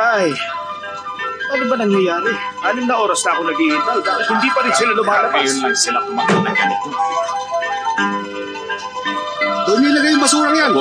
Ay, ano ba nangyayari? 6 na oras na ako naghihintay. Bakit hindi pa rin sila lumalabas? Ngayon lang sila tumakot na ganito. Doon niyo ilagay yung basurang yan.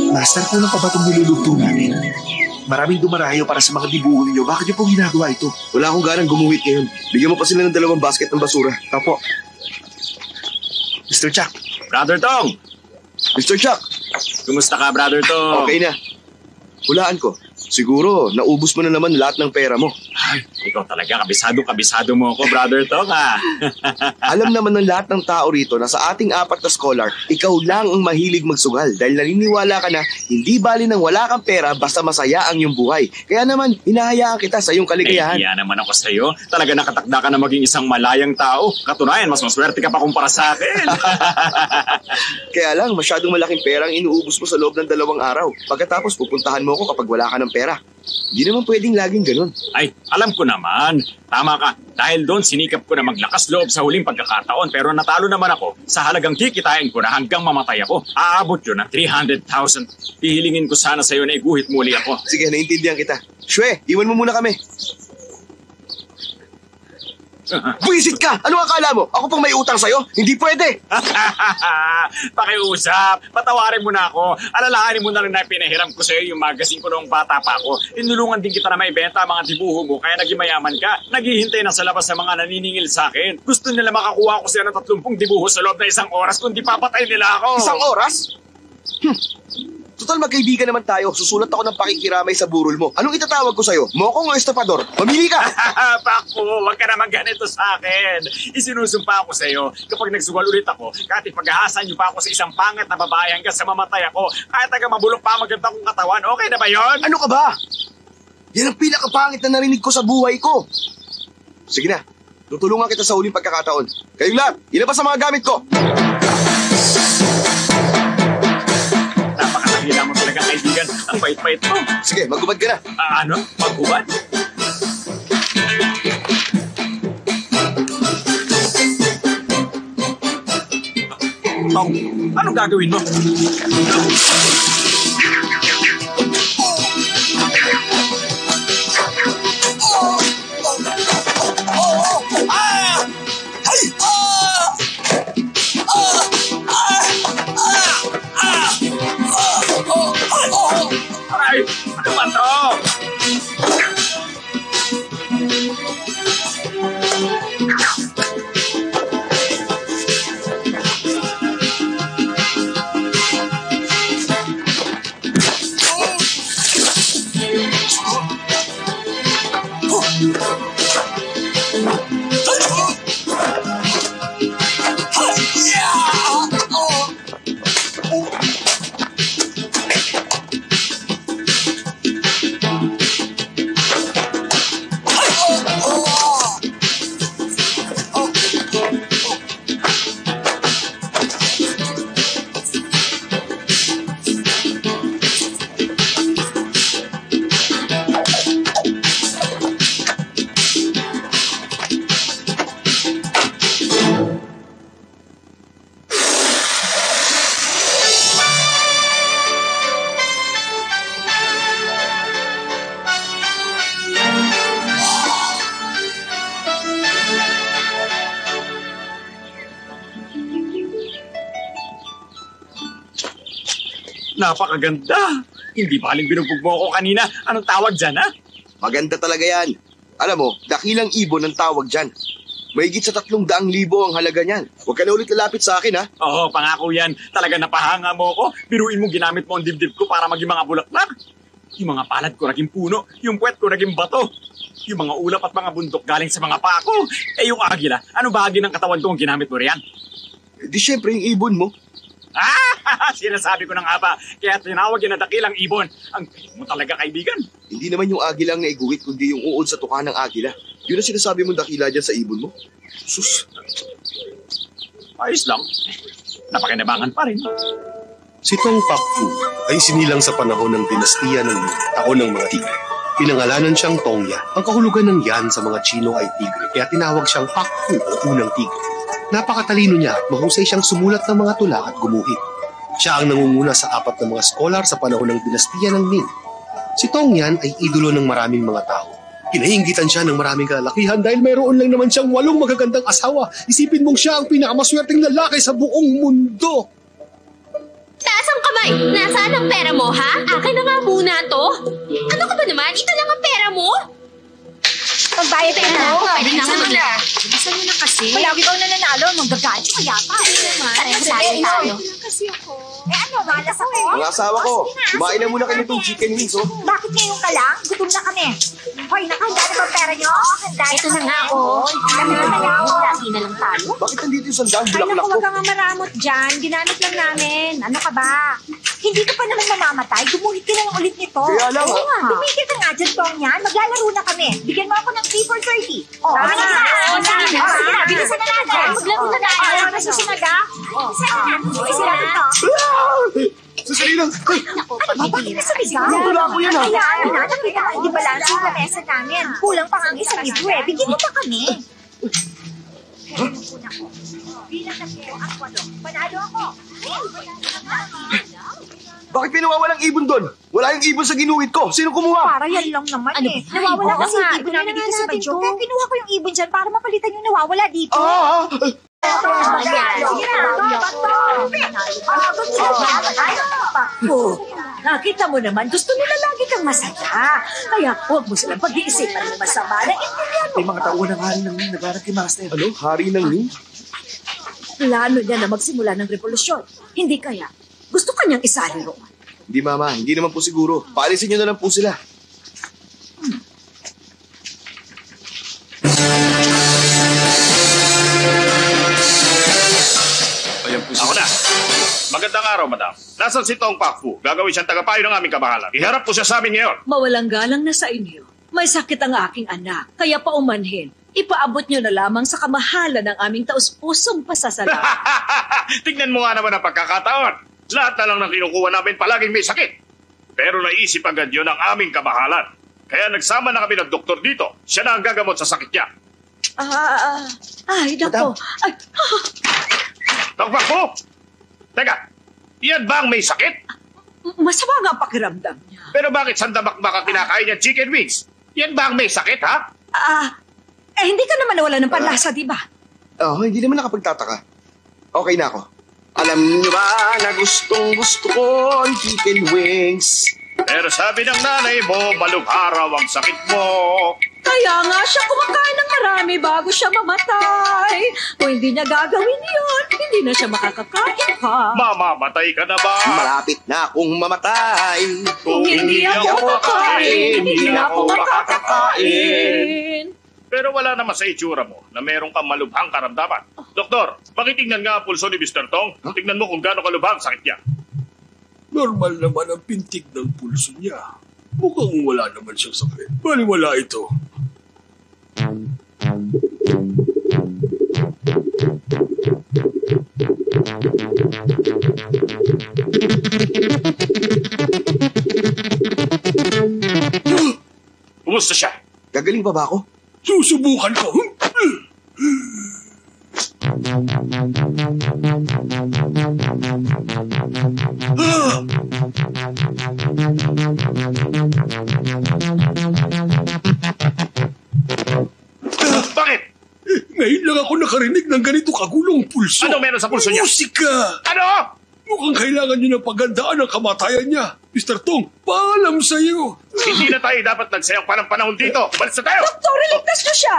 Master, kulang pa ba itong nilulugtong namin? Maraming dumarayo para sa mga dibuho ninyo. Bakit niyo pong ginagawa ito? Wala akong ganang gumuhit ngayon. Bigyan mo pa sila ng 2 basket ng basura. Opo. Mr. Chuck. Brother Tong! Mr. Chuck, Kumusta ka, Brother Tong? okay na. Hulaan ko. Siguro, naubos mo na naman lahat ng pera mo. Ay, ikaw talaga, kabisado mo ako, Brother Tong, ha? Alam naman ng lahat ng tao rito na sa ating 4 na scholar, ikaw lang ang mahilig magsugal dahil naniniwala ka na hindi bali ng wala kang pera basta masaya ang iyong buhay. Kaya naman, hinahayaan kita sa iyong kaligayahan. Iya naman ako sa iyo. Talaga nakatakda ka na maging isang malayang tao. Katunayan, mas maswerte ka pa kumpara sa akin. Kaya lang, masyadong malaking pera ang inuubos mo sa loob ng 2 araw. Pagkatapos, pupuntahan mo ako kapag wala ka ng pera. Hindi naman pwedeng laging ganun. Ay, alam ko naman. Tama ka. Dahil doon, sinikap ko na maglakas loob sa huling pagkakataon. Pero natalo naman ako sa halagang kikitain ko na hanggang mamatay ako. Aabot yun ng 300,000. Hihilingin ko sana sa'yo na iguhit muli ako. Sige, naintindihan kita. Shwe, iwan mo muna kami. Buisit ka! Ano akala mo? Ako pang may utang sa'yo? Hindi pwede! Pakiusap, patawarin mo na ako. Alalahanin mo na rin na pinahiram ko sa'yo yung magazine ko noong bata pa ako. Inulungan din kita na maibenta ang mga dibuho mo kaya naging mayaman ka. Naghihintay na sa labas sa mga naniningil sa akin. Gusto nila makakuha ko sila ng 30 dibuho sa loob na 1 oras kundi papatay nila ako. 1 oras? Total magkaibigan naman tayo. Susulat ako ng pakikiramay sa burol mo. Anong itatawag ko sa'yo? Mokong o estapador? Mamili ka! Paku, wag ka naman ganito sa akin. Isinusumpa ako sa iyo kapag nagsugal ulit ako, kahit ipag-ahasan niyo pa ako sa isang pangat na babae hanggang sa mamatay ako, kahit taga mabulok pa maganda kong katawan, okay na ba yon? Ano ka ba? Yan ang pinakapangit na narinig ko sa buhay ko. Sige na, tutulungan kita sa huling pagkakataon. Kayong lahat, ilabas ang mga gamit ko. Napakatahila mo talaga, kaibigan. Ang pait-pait mo. Sige, magubad ka na. Ano? Magubad? Tong, anong gagawin mo? Ay, ano ba to? Napakaganda. Hindi baling binugbog mo ako kanina. Anong tawag dyan, ha? Maganda talaga yan. Alam mo, dakilang ibon ang tawag dyan. Mahigit sa 300,000 ang halaga niyan. Huwag ka na ulit lalapit sa akin, ha? Oo, pangako yan. Talaga napahanga mo ako. Biruin mo ginamit mo ang dibdib ko para maging mga bulaklak. Yung mga palad ko naging puno, yung puwet ko naging bato. Yung mga ulap at mga bundok galing sa mga paa ko. Eh yung agila, ano bahagi ng katawan ko ang ginamit mo riyan? Di syempre yung ibon mo. Sinasabi ko na nga ba, kaya tinawag yun na dakilang ibon. Ang galing mo talaga, kaibigan. Hindi naman yung agila ang naiguhit, kundi yung uod sa tuka ng agila. Yun ang sinasabi mong dakila dyan sa ibon mo. Sus. Ayos lang. Napakinabangan pa rin. Si Tong Pakfu ay sinilang sa panahon ng dinastiya ng taon ng mga tigre. Pinangalanan siyang Tongya. Ang kahulugan ng yan sa mga Chino ay tigre, kaya tinawag siyang Pakfu o unang tigre. Napakatalino niya at mahusay siyang sumulat ng mga tula at gumuhit. Siya ang nangunguna sa 4 na mga scholar sa panahon ng dinastiya ng Ming. Si Tongyan ay idolo ng maraming mga tao. Kinainggitan siya ng maraming kalalakihan dahil mayroon lang naman siyang 8 magagandang asawa. Isipin mong siya ang pinakamaswerteng lalaki sa buong mundo. Taas ang kamay! Nasaan ang pera mo, ha? Akin na nga muna to. Ano ka ba naman? Ito lang ang pera mo? Pagbayad tayo na. Pwede na muna. Bilisan mo na kasi. Palagi daw nananalo. Magagalit ka yata. Pareho tayo. Kasi ako. Ano, malas ako? Mga asawa ko, kumain na muna kayo itong chicken wings, oh. Bakit ngayon ka lang? Gutom na kami. Hoy, nakahanda na ba ang pera nyo? Ito na nga, oh. Lagi na lang tayo. Bakit nandito yung sandaan Ay, bulaklak naku, ko? wag kang maramot dyan. Ginamit lang namin. Ano ka ba? Hindi ka pa naman mamamatay. Gumuhit ka na lang ulit nito. Kaya lang, Oo nga. Tumigil ka nga dyan, Tong yan. Maglalaro na kami. Bigyan mo ako ng 3 for 30. Oh, Tama na. Sige na. Bilisan na natin. Maglaro na tayo. Ano na susunod, ha? Bilisan natin to. Sasali lang. Bakit ka sa bigas? Wala ko yan, ha? Ayan, nakita ko hindi balanse yung lamesa namin. Kulang pa nga ang isang libo eh. Bigyan mo pa kami. Bilang na po ang 8. Panalo ako. Bakit pinawawalang ibon doon? Wala yung ibon sa ginuhit ko. Sino kumuha? Para yan lang naman Ano eh. ba? Nawawala Oo kasi nga, yung ibon namin dito sa Badyo. Kaya kinuha ko yung ibon dyan para mapalitan yung nawawala dito. Nakita mo naman, gusto nila lagi kang masaya. Kaya huwag mo silang pag-iisipan ng masama na May mga tauhan ng hari ng nagharap kay Master. Ano? Hari ng Ming? plano niya na magsimula ng revolusyon. Hindi kaya, gusto kanyang isali roon. Hindi, Mama. Hindi naman po siguro. Paalisin nyo na lang po sila. Ayan po ako na. Magandang araw, madam. Nasaan si Tong Pakfu? Gagawin siyang tagapayo ng aming kabahalan. Iharap po siya sa amin ngayon. Mawalang galang na sa inyo. May sakit ang aking anak, kaya paumanhin. Ipaabot niyo na lamang sa kamahalan ng aming taus-pusong pasasalamat. Tignan mo nga naman ang pagkakataon. Lahat na lang ng kinukuha namin palaging may sakit. Pero naisip agad yun ang aming kabahalan. Kaya nagsama na kami ng doktor dito. Siya na ang gagamot sa sakit niya. Ay, nako. Ay, Tong Pakfu! Teka, yan ba ang may sakit? masama nga ang pakiramdam niya. Pero bakit sandamakmak ang kinakain niya chicken wings? Yan ba ang may sakit, ha? Hindi ka naman nawala ng panlasa, di ba? Oh, hindi naman nakapagtataka. Okay na ako. Alam niyo ba na gustong gusto ko ang chicken wings? Pero sabi ng nanay mo, malubha raw ang sakit mo. Kaya nga siya kumakain ng marami bago siya mamatay. Kung hindi niya gagawin yun, hindi na siya makakakain pa. Mamamatay ka na ba? Malapit na akong mamatay. Kung hindi ako makakain, hindi na ako makakakain. Pero wala naman sa itsura mo na meron kang malubhang karamdaman. Doktor, pakitingnan nga ang pulso ni Mr. Tong. Tingnan mo kung gaano kalubhang sakit niya. Normal naman ang pintig ng pulso niya. Mukhang wala naman siyang sakit. Baliwala ito. Kumusta siya? Gagaling pa ba ako? Susubukan ko. Bakit? Ngayon lang ako nakarinig ng ganito kagulong pulso. Ano meron sa pulso niya? Musika! Ano? Mukhang kailangan niyo ng pagandaan ang kamatayan niya. Mr. Tong, paalam sa iyo. Hindi na tayo dapat nagsayang pa ng panahon dito. Balis na tayo! Doktor, iligtas niyo siya!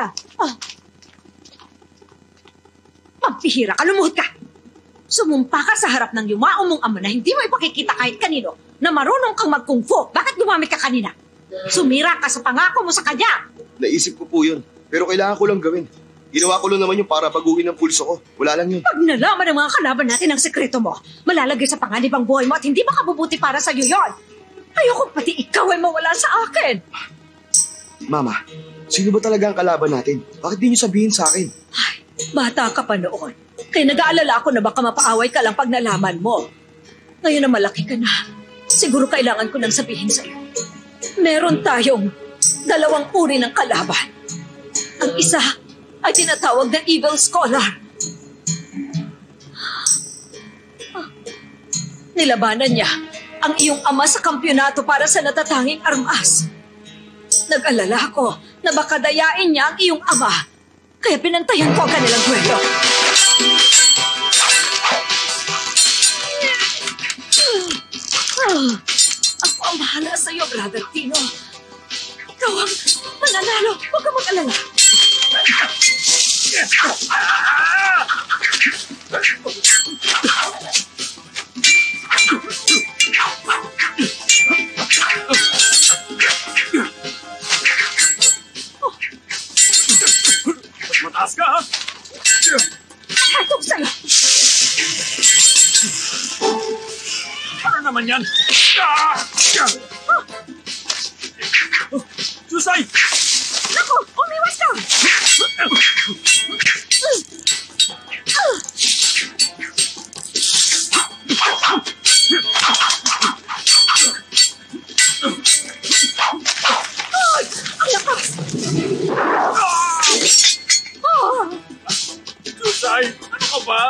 Magpihira ka, lumuhod ka! Sumumpa ka sa harap ng yumaong mong ama na hindi mo ipakikita kahit kanino. na marunong kang mag-kung fu. Bakit gumamit ka kanina? Sumira ka sa pangako mo sa kanya. Naisip ko po yun. Pero kailangan ko lang gawin. Ginawa ko lang naman yung para baguhin ang pulso ko. Wala lang yun. Pag nalaman ng mga kalaban natin ang sekreto mo, malalagay sa panganib ang buhay mo at hindi makabubuti para sa'yo yon. Ayoko pati ikaw ay mawala sa akin. Mama, sino ba talaga ang kalaban natin? Bakit di niyo sabihin sa akin? Ay, bata ka pa noon. Kaya nag-aalala ako na baka mapaaway ka lang pag nalaman mo. Ngayon na malaki ka na, siguro kailangan ko nang sabihin sa'yo. Meron tayong dalawang uri ng kalaban. Ang isa ay tinatawag na Evil Scholar. Nilabanan niya ang iyong ama sa kampyonato para sa natatanging armas. Nag-alala ko na baka dayain niya ang iyong ama. Kaya pinantayan ko ang kanilang duelo. Ako ang bahala sa iyo, Brother Tino. Ikaw ang mananalo. Huwag ka mag-alala. Mataas ka, ha? Hatog sa'yo. Ano naman yan? Susay! Naku, umiwas ka! Ay, ang lakas! Susay, ano ka ba?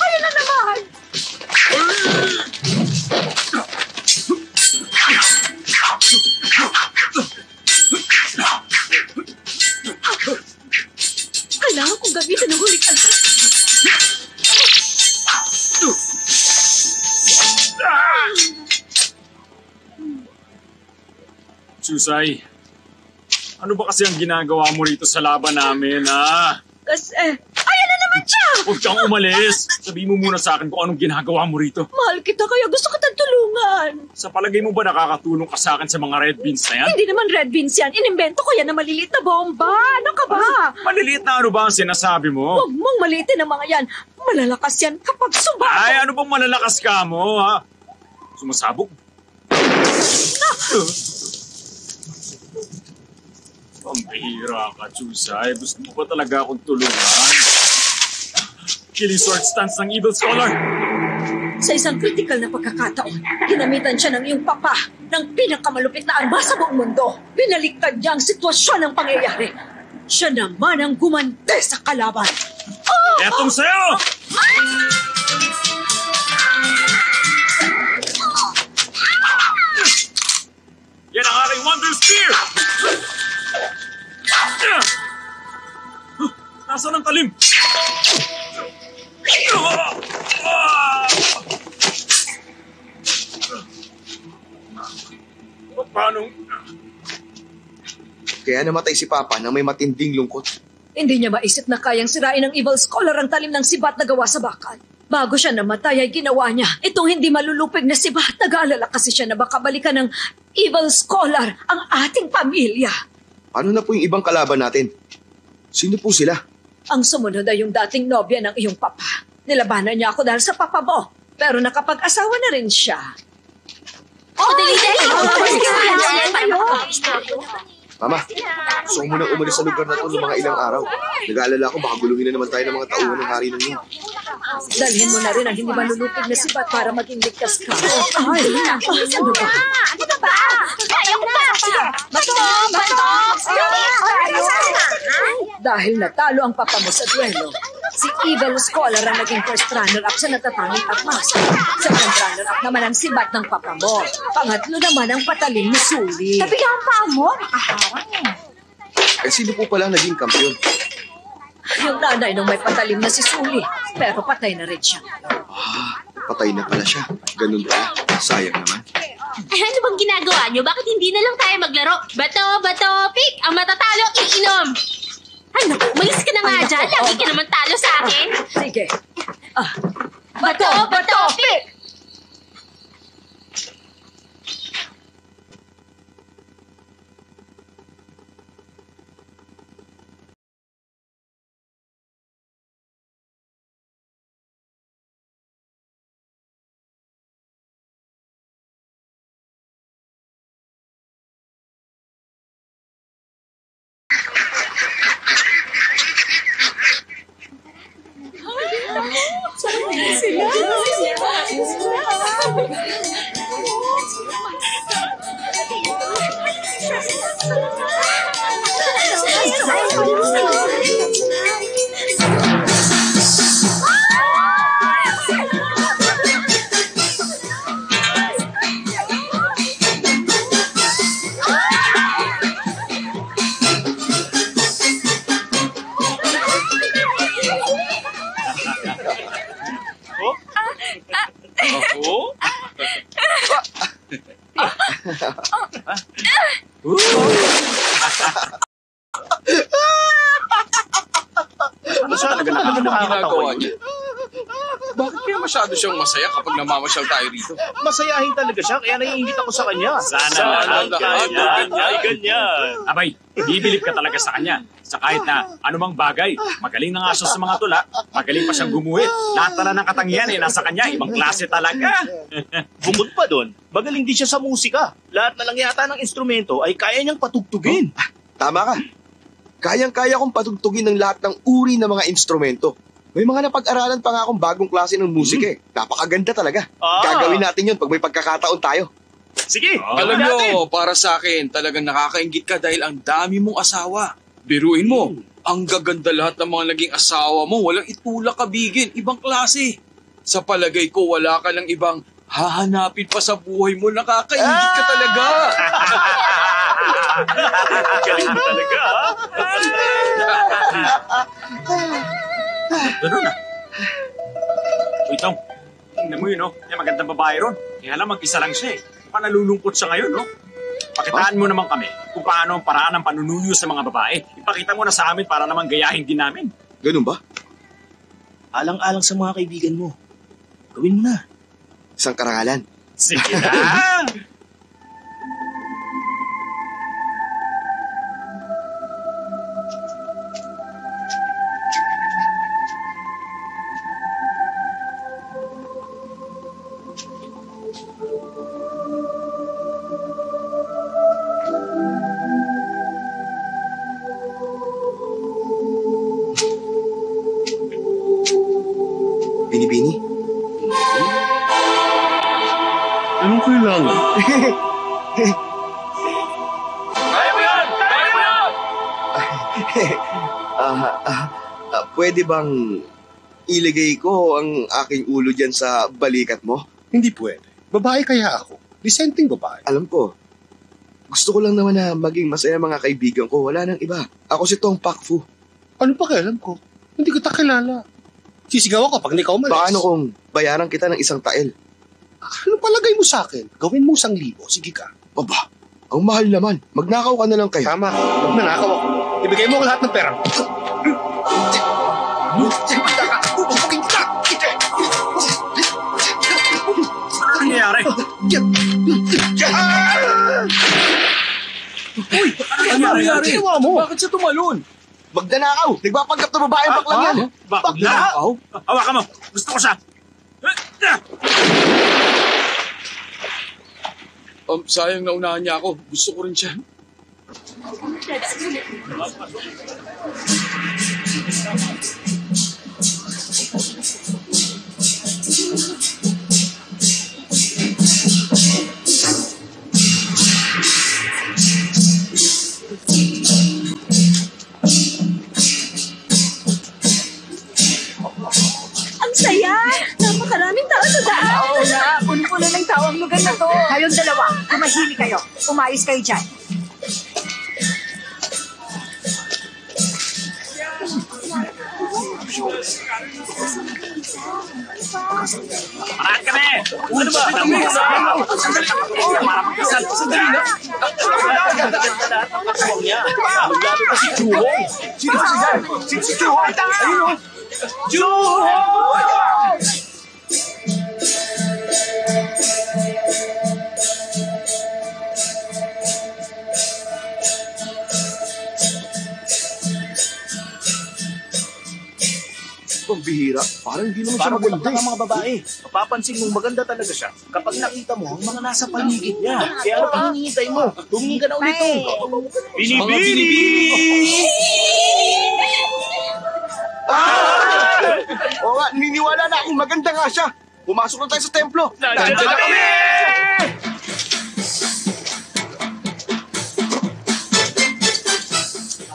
Ayun na naman! Kailangan kong gamitin ang huling alas. Susay, ano ba kasi ang ginagawa mo rito sa laban namin, ha? Kasi, ayan na naman siya! Huwag kang umalis. Sabihin mo muna sa akin kung anong ginagawa mo rito. Mahal kita kaya gusto kitang tulungan. Sa palagay mo ba nakakatulong ka sa akin sa mga red beans na yan? Hindi naman red beans yan. Inimbento ko yan na maliliit na bomba. Ano ka ba? Maliliit na ano ba ang sinasabi mo? Huwag mong maliitin ang mga yan. Malalakas yan kapag sumabog. Ay, ano bang malalakas ka mo, ha? Sumasabog? Pambihira ka, Chusay. Gusto mo ba talaga akong tulungan? Killing sword stance ng Evil Scholar. Sa isang kritikal na pagkakataon, ginamitan siya ng iyong papa ng pinakamalupit na armas sa buong mundo. Binaliktad niya ang sitwasyon ng pangyayari. Siya naman ang gumante sa kalaban. Etong sa'yo! Yan ang aking Wonder Spear! Nasaan ang talim? Paano? Kaya namatay si Papa nang may matinding lungkot. Hindi niya maisip na kayang sirain ng Evil Scholar ang talim ng sibat na gawa sa bakal. Bago siya namatay ay ginawa niya itong hindi malulupig na sibat. Nag-aalala kasi siya na baka balikan ng Evil Scholar ang ating pamilya. Ano na po yung ibang kalaban natin? Sino po sila? Ang sumunod ay yung dating nobya ng iyong papa. Nilabanan niya ako dahil sa papa mo. Pero nakapag-asawa na rin siya. Dali. Mama, gusto ko munang umalis sa lugar na to ng mga ilang araw. Nag-aalala ko baka guluhin na naman tayo ng mga tauhan ng hari ng yun. Dalhin mo na rin ang hindi malulupig na sibat para maging ligtas ka. Ay, ano ba? Ano ba? Kaya ko pa! Bato! Dahil natalo ang papa mo sa duelo, si Evil Scholar ang naging first runner-up sa natatanging armas. Second runner-up naman ang sibat ng papa mo. Pangatlo naman ang patalim ni Suli. Tabi ka ang paa mo, nakaharang eh. Eh sino po pala naging kampiyon? Yung nanay nung may patalim na si Suli, pero patay na rin siya. Patay na pala siya. Ganun pala. Sayang naman. Ay, ano bang ginagawa nyo? Bakit hindi na lang tayo maglaro? Bato, pick! Ang matatalo, iinom! Ay, naku, umalis ka na nga Ay, dyan. naku, Lagi ka naman talo sa akin. Sige. Bato, pick! Talaga nakakatawa niya. Bakit kaya masyado siyang masaya kapag namamasyal tayo rito? Masayahin talaga siya, kaya naiingit ako sa kanya. Sana ang lahat ay ganyan. Abay, bibilip ka talaga sa kanya. Sa kahit na anumang bagay, magaling na nga siya sa mga tula, magaling pa siyang gumuhit. Lahat na ng katangian nasa kanya, ibang klase talaga. Bukod pa doon, magaling din siya sa musika. Lahat na lang yata ng instrumento ay kaya niyang patugtugin. Tama ka. Kayang-kaya kong patugtugin ng lahat ng uri ng mga instrumento. May mga napag-aralan pa nga akong bagong klase ng musika eh. Napakaganda talaga. Gagawin natin yun pag may pagkakataon tayo. Sige, Alam nyo, para sa akin, talagang nakakaingit ka dahil ang dami mong asawa. Biruin mo, ang gaganda lahat ng mga naging asawa mo, walang itulak kabigin, ibang klase. Sa palagay ko, wala ka ng ibang hahanapin pa sa buhay mo, nakakaingit ka talaga. Galing talaga, ha? Ganun na. Uy, Tong, tingnan mo yun, no? Yung magandang babae ron. Kaya lang mag-isa lang siya eh. Panalulungkot siya ngayon, no? Pakitaan mo naman kami kung paano ang paraan ng panunuyo sa mga babae. Ipakita mo na sa amin para naman gayahin din namin. Ganun ba? Alang-alang sa mga kaibigan mo. Gawin mo na. Isang karangalan. Sige na! Bini-bini. Anong kailangan? Kaya mo yan! Kaya mo yan! Pwede bang iligay ko ang aking ulo dyan sa balikat mo? Hindi pwede. Babae kaya ako. Disenteng babae. Alam ko. Gusto ko lang naman na maging masaya mga kaibigan ko. Wala nang iba. Ako si Tong Pakfu. Ano pa kailan ko? Hindi kita kilala. Sisigaw ako pag ikaw umalis. Paano kung bayaran kita ng isang tael? Ano palagay mo sa akin? Gawin mo 1,000. Sige ka. Aba, ang mahal naman. Magnakaw ka na lang kayo. Tama. Huwag nanakaw ako. Ibigay mo ko lahat ng pera. Ano nangyayari? Uy! Ano nangyayari? Ginawa mo? Bakit siya tumalon? Magnanakaw! Nagpapanggap na babae ang baklang yan. Bakla? Hawakan mo! Gusto ko siya! Sayang na unahan niya ako. Gusto ko rin siya. Ang saya! Napakaraming tao sa daan! Oo na, puno-puno ng tao ang lugar na to. Kayong dalawa, tumahimik kayo. Umayos kayo dyan. Parahan kami! Ano ba? Para magkasal. Sandali na! Lalo na si Chuhong. Si Chuhong! Ayun o! Chuhong! Pagbihira. Parang hindi naman siya Parang maganda bulak eh. ang mga babae. Mapapansin mong maganda talaga siya kapag nakita mo ang mga nasa paligid niya. Kaya ano pang hinihintay mo? Tumingin ka na ulit. Mga binibini! Oo nga, niniwala na akong maganda nga siya. Pumasok na tayo sa templo. Nandiyan na kami!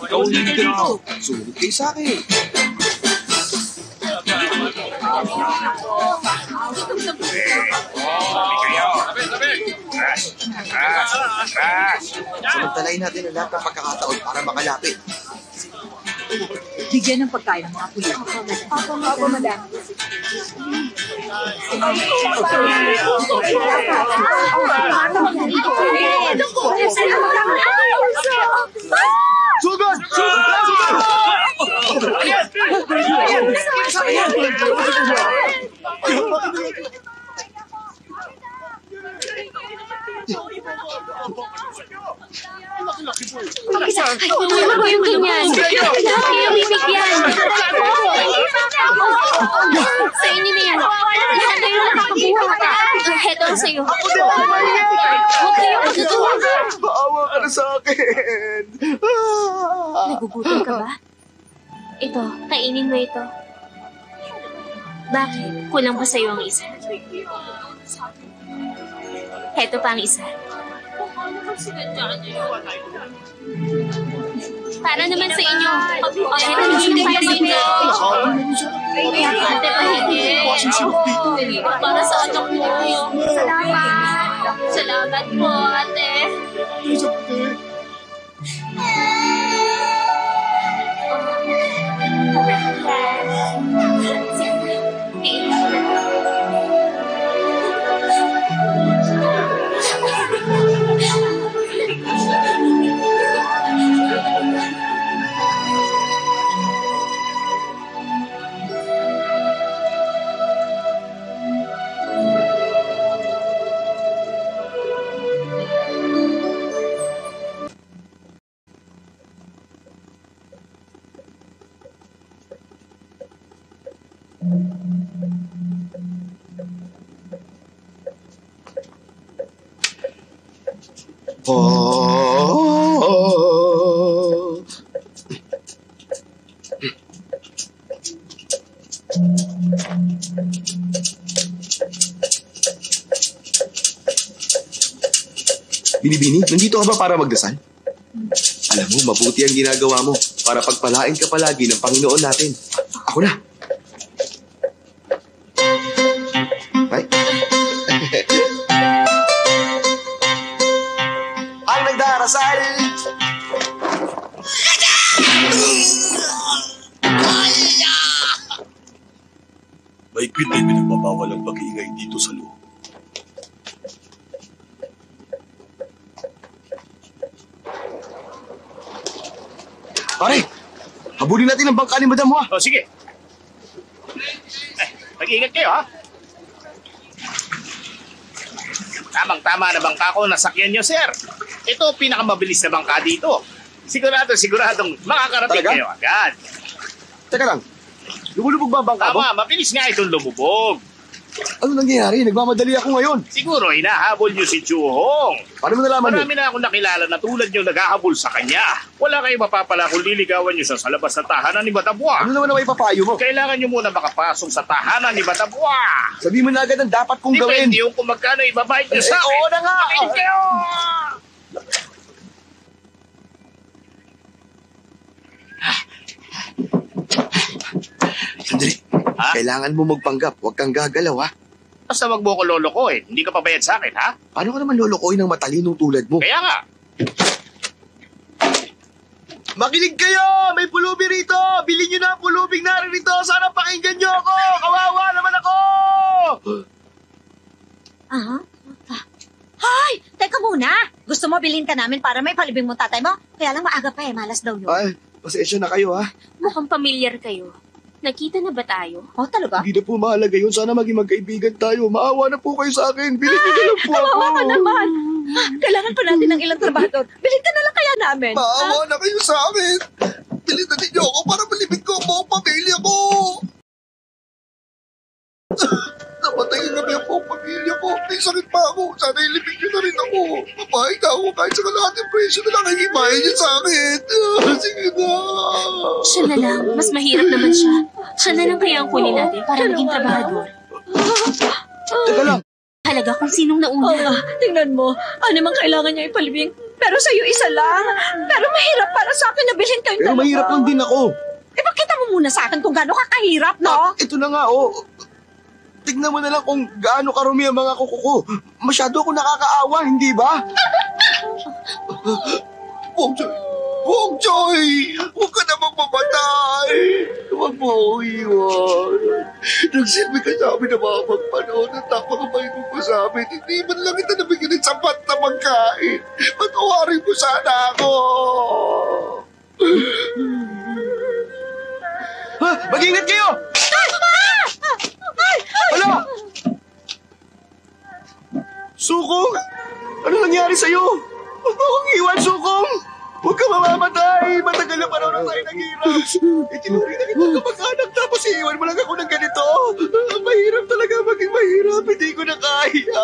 Ikaw hindi dito. Sumunod kayo sa akin. Samantalahin natin ang lahat ng pagkakataon para makalapit. Bigyan ng pagkain ng mga pulis. Opo, madam. Sugod! Ano ba yung ganyan? Kayo bibigyan. Sa inyo na yan. Lahat kayo nakakabuha pa. Heto sa'yo. Huwag kayo magagawa. Maawa ka na sa akin. Nagugutom ka ba? Ito, kainin mo ito. Bakit? Kulang pa sa'yo ang isa. Heto pa ang isa. Para naman sa inyo. Heto naman para sa inyo. Ate, pahigit. Para sa anak mo. Salamat. Salamat po, ate. Oh. Binibini, nandito ka ba para magdasal? Alam mo, mabuti ang ginagawa mo para pagpalain ka palagi ng Panginoon natin. Ako na. Ay. Ang nagdarasal! Mahigpit ay pinagbabawal ang pag-iingay dito sa loob. Pare, habulin natin ang bangka ni Madam Hua. O, sige. Mag-ingat kayo, ha? Tamang-tama na bangka ko, nasakyan niyo, sir. Ito, pinakamabilis na bangka dito. Siguradong makakarating Talaga? kayo agad. Teka lang, lumulubog ba ang bangka mo? Tama, mabilis nga itong lumubog. Ano nangyayari? Nagmamadali ako ngayon. Siguro, hinahabol niyo si Chuhong. Paano mo nalaman yun? Marami na akong nakilala na tulad niyo naghahabol sa kanya. Wala kayong mapapala kung liligawan niyo siya sa labas ng tahanan ni Batabua. Ano naman ang ipapayo mo? Kailangan niyo muna makapasok sa tahanan ni Batabua. Sabi mo na agad ang dapat kong gawin. Depende yung kung magkano ibabayad niyo sa akin. Oo na nga. Makinig kayo! Sandali. Ha? Kailangan mo magpanggap. Huwag kang gagalaw, ha? Basta wag mo ko lolokohin. Hindi ka pabayad sa akin, ha? Paano ka naman lolokohin ng matalinong tulad mo? Kaya nga. Makinig kayo! May pulubi rito! Bilhin nyo na ang pulubing naririto! Sana pakinggan nyo ako! Kawawa naman ako! Aha. Hoy! Teka muna! Gusto mo bilhin ka namin para may palibing mo tatay mo? Kaya lang maaga pa malas daw yun. Ay, pasensya na kayo, ha? Mukhang pamilyar kayo. Nakita na ba tayo? Oh, talaga? Hindi na po mahalaga yun. Sana maging magkaibigan tayo. Maawa na po kayo sa akin. Bilhin nyo na lang po ako. Kawawa ka naman. Kailangan pa natin ng ilang trabador. Bilhin ka na lang kaya namin. Maawa na kayo sa akin. Bilhin na ninyo ako para malibig ko ang buong pamilya ko. Napatayin na yung buong pamilya ko. May sakit pa ako. Sana ilibig nyo na rin ako. Mapahit ako kahit sa kalahating presyo na lang ang ibahin nyo sa akin. Sige na. Siya na lang. Mas mahirap naman siya. Siya na lang kaya ang kunin natin para maging trabahador. Teka lang, Halaga kung sinong Oo nauna. nga, tingnan mo. Ano mang kailangan niya ipalibing. Pero sa'yo isa lang. Pero mahirap para sa akin na bilhin kayong pero dalawa. mahirap lang din ako. Eh, pakita mo muna sa akin kung gaano ka kahirap, no? Ito na nga, oh. Tignan mo na lang kung gaano karumi ang mga kuko ko. Masyado ako nakakaawa, hindi ba? Bong Joy! Huwag ka namang mamatay! Huwag mo ako iwan. Nagsilbi ka sa amin na mga magpanahon at napakabait mo pa sa amin. Hindi man lang kita nabigyan ng sapat na pagkain. Patawarin mo sana ako! Ha? Mag-ingat kayo! Hala! Sukong! Ano nangyari sa'yo? Huwag mo akong iwan, Sukong! Huwag ka mamamatay! Matagal na panahon na tayo naghirap! Itinuri na kita kamag-anak tapos iiwan mo lang ako ng ganito! Mahirap talaga maging mahirap! Hindi ko na kaya!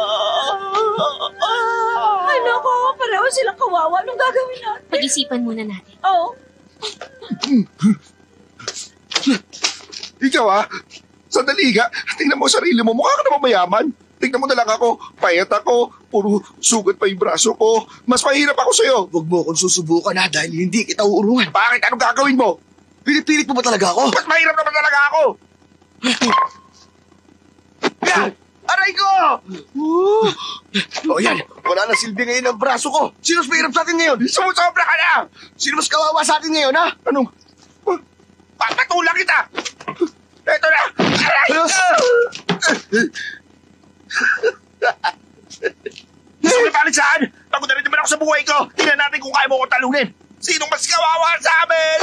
Ay, naku, pareho silang kawawa. Anong gagawin natin? Pag-isipan muna natin. Oo. Ikaw sandali ka. Tingnan mo ang sarili mo. Mukha ka naman mayaman. Tingnan mo na lang ako. Payat ako. Puro sugat pa yung braso ko. Mas mahirap ako sa'yo. Huwag mo akong susubukan dahil hindi kita uurungan. Bakit? Anong gagawin mo? Pinipilit mo ba talaga ako? Mas mahirap naman talaga ako. Yan! Aray ko! O yan, wala na silbi ngayon ang braso ko. Sino mas mahirap sa atin ngayon? Sumusobra ka na! Sino mas kawawa sa atin ngayon, ha? Anong? Papatulang kita! Ito na! Aray ko! Gusto mo na saan? Pagod na rin naman ako sa buhay ko. Tingnan natin kung kaya mo ko talunin. Sinong mas kawawa sa amin?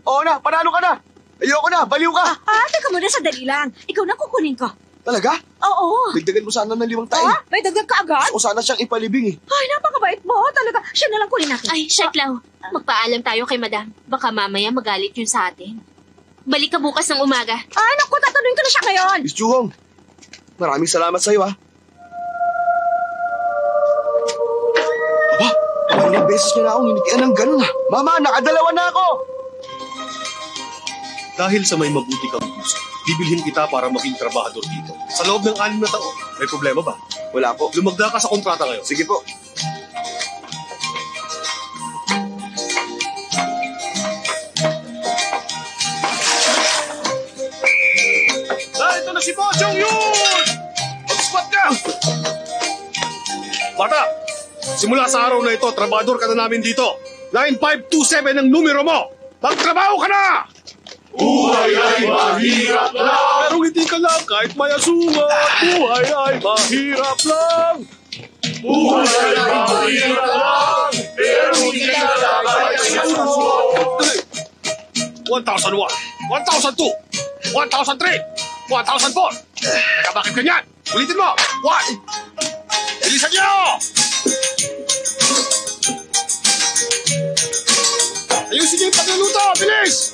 Oo na, panalo ka na. Ayoko na, baliw ka. Teka muna, sandali lang. Ikaw na kukunin ko. Talaga? Oo. Dagdagan mo sana ng 5 tayo. May dagdag ka agad? Gusto ko sana siyang ipalibing eh. Ay, napakabait mo. Talaga, siya na lang kunin natin. Ay, Shaklaw, magpaalam tayo kay madam. Baka mamaya magalit yun sa atin. Balik ka bukas ng umaga. Ay, naku, tatanungin ko na siya ngayon. Miss Juhong, maraming salamat sa'yo, ha. Aba, ilang beses niya na akong initian ng ganun, ha. Mama, nakadalawa na ako. Dahil sa may mabuti kang puso, bibilhin kita para maging trabahador dito. Sa loob ng 6 na taon, may problema ba? Wala po. Lumagda ka sa kontrata ngayon. Sige po. Ito na si Bochong yun! Mag-squat ka! Bata, simula sa araw na ito, trabador ka na namin dito. 9527 ang numero mo. Magtrabaho ka na! Buhay ay mahirap lang. Pero hindi ka lang kahit mayasumat. Buhay ay mahirap lang. Buhay ay mahirap lang. Pero hindi ka lang kahit mayasumat. 1,001, 1,002, 1,003, 1,004. Teka, bakit ganyan? Ulitin mo. 1. Bilisan niyo! Ayusin niyo yung pagluluto. Bilis!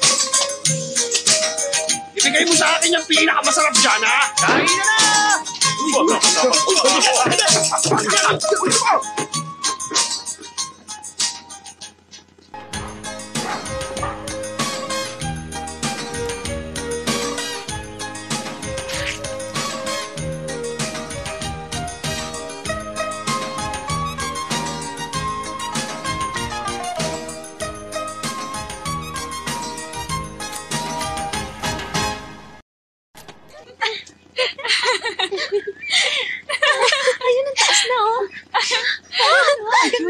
Ibigay mo sa akin yung pinakamasarap dyan, ha? Kain na na! Ayun, ang taas na, oh.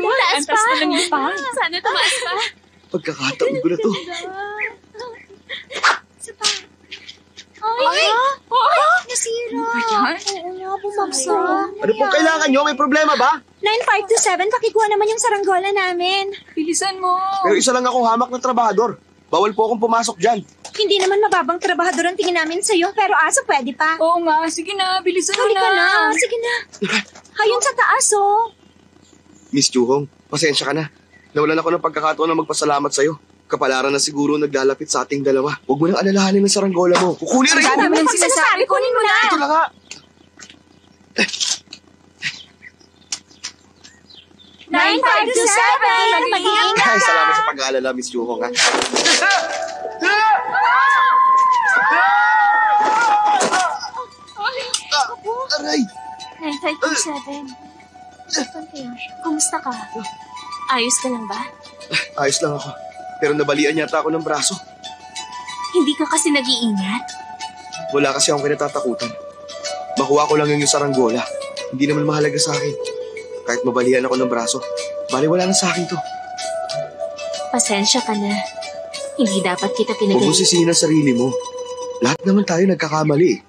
Ang taas pa. Ang taas pa. Sana tumaas pa. Pagkakataon ko na to. Ay! Nasira. Oo nga, bumagsak. Ano pong kailangan nyo? May problema ba? 9527, pakikuha naman yung saranggola namin. Bilisan mo. Pero isa lang akong hamak na trabahador. Bawal po akong pumasok dyan. Hindi naman mababang trabahador ang tingin namin sa'yo, pero pwede pa. Oo nga, sige na, bilisan mo Halika na. Sige na. Ayun sa taas, oh. Miss Juhong, pasensya ka na. Nawalan ako ng pagkakataon na magpasalamat sa'yo. Kapalaran na siguro naglalapit sa ating dalawa. Huwag mo nang alalahanin ng saranggola mo. Kukunin rin Ang dami ko! ng sinasabi, kunin mo na. Ito lang nga. 9527, mag-iingat Ay, ka. salamat sa pag-aalala, Miss Juhong, ha. Aray! 9527. Saan kaya siya? Kumusta ka? Ayos ka lang ba? Ayos lang ako. Pero nabalian yata ako ng braso. Hindi ka kasi nag-iingat. Wala kasi akong kinatatakutan. Makuha ko lang yung saranggola. Hindi naman mahalaga sa akin. Kahit mabalian ako ng braso, bali wala na sa akin to. Pasensya ka na. Hindi dapat kita Huwag mo pinagaling. sisihin ang sarili mo. Lahat naman tayo nagkakamali eh.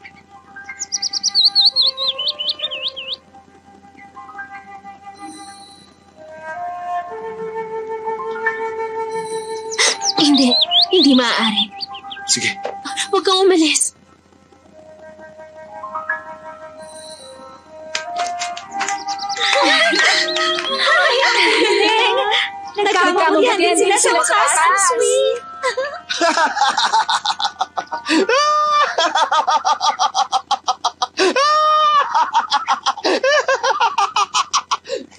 Hindi. Hindi maaari. Sige, Huwag kang umalis. Nagkamamagyan din sila sa wakas. Ang sweet.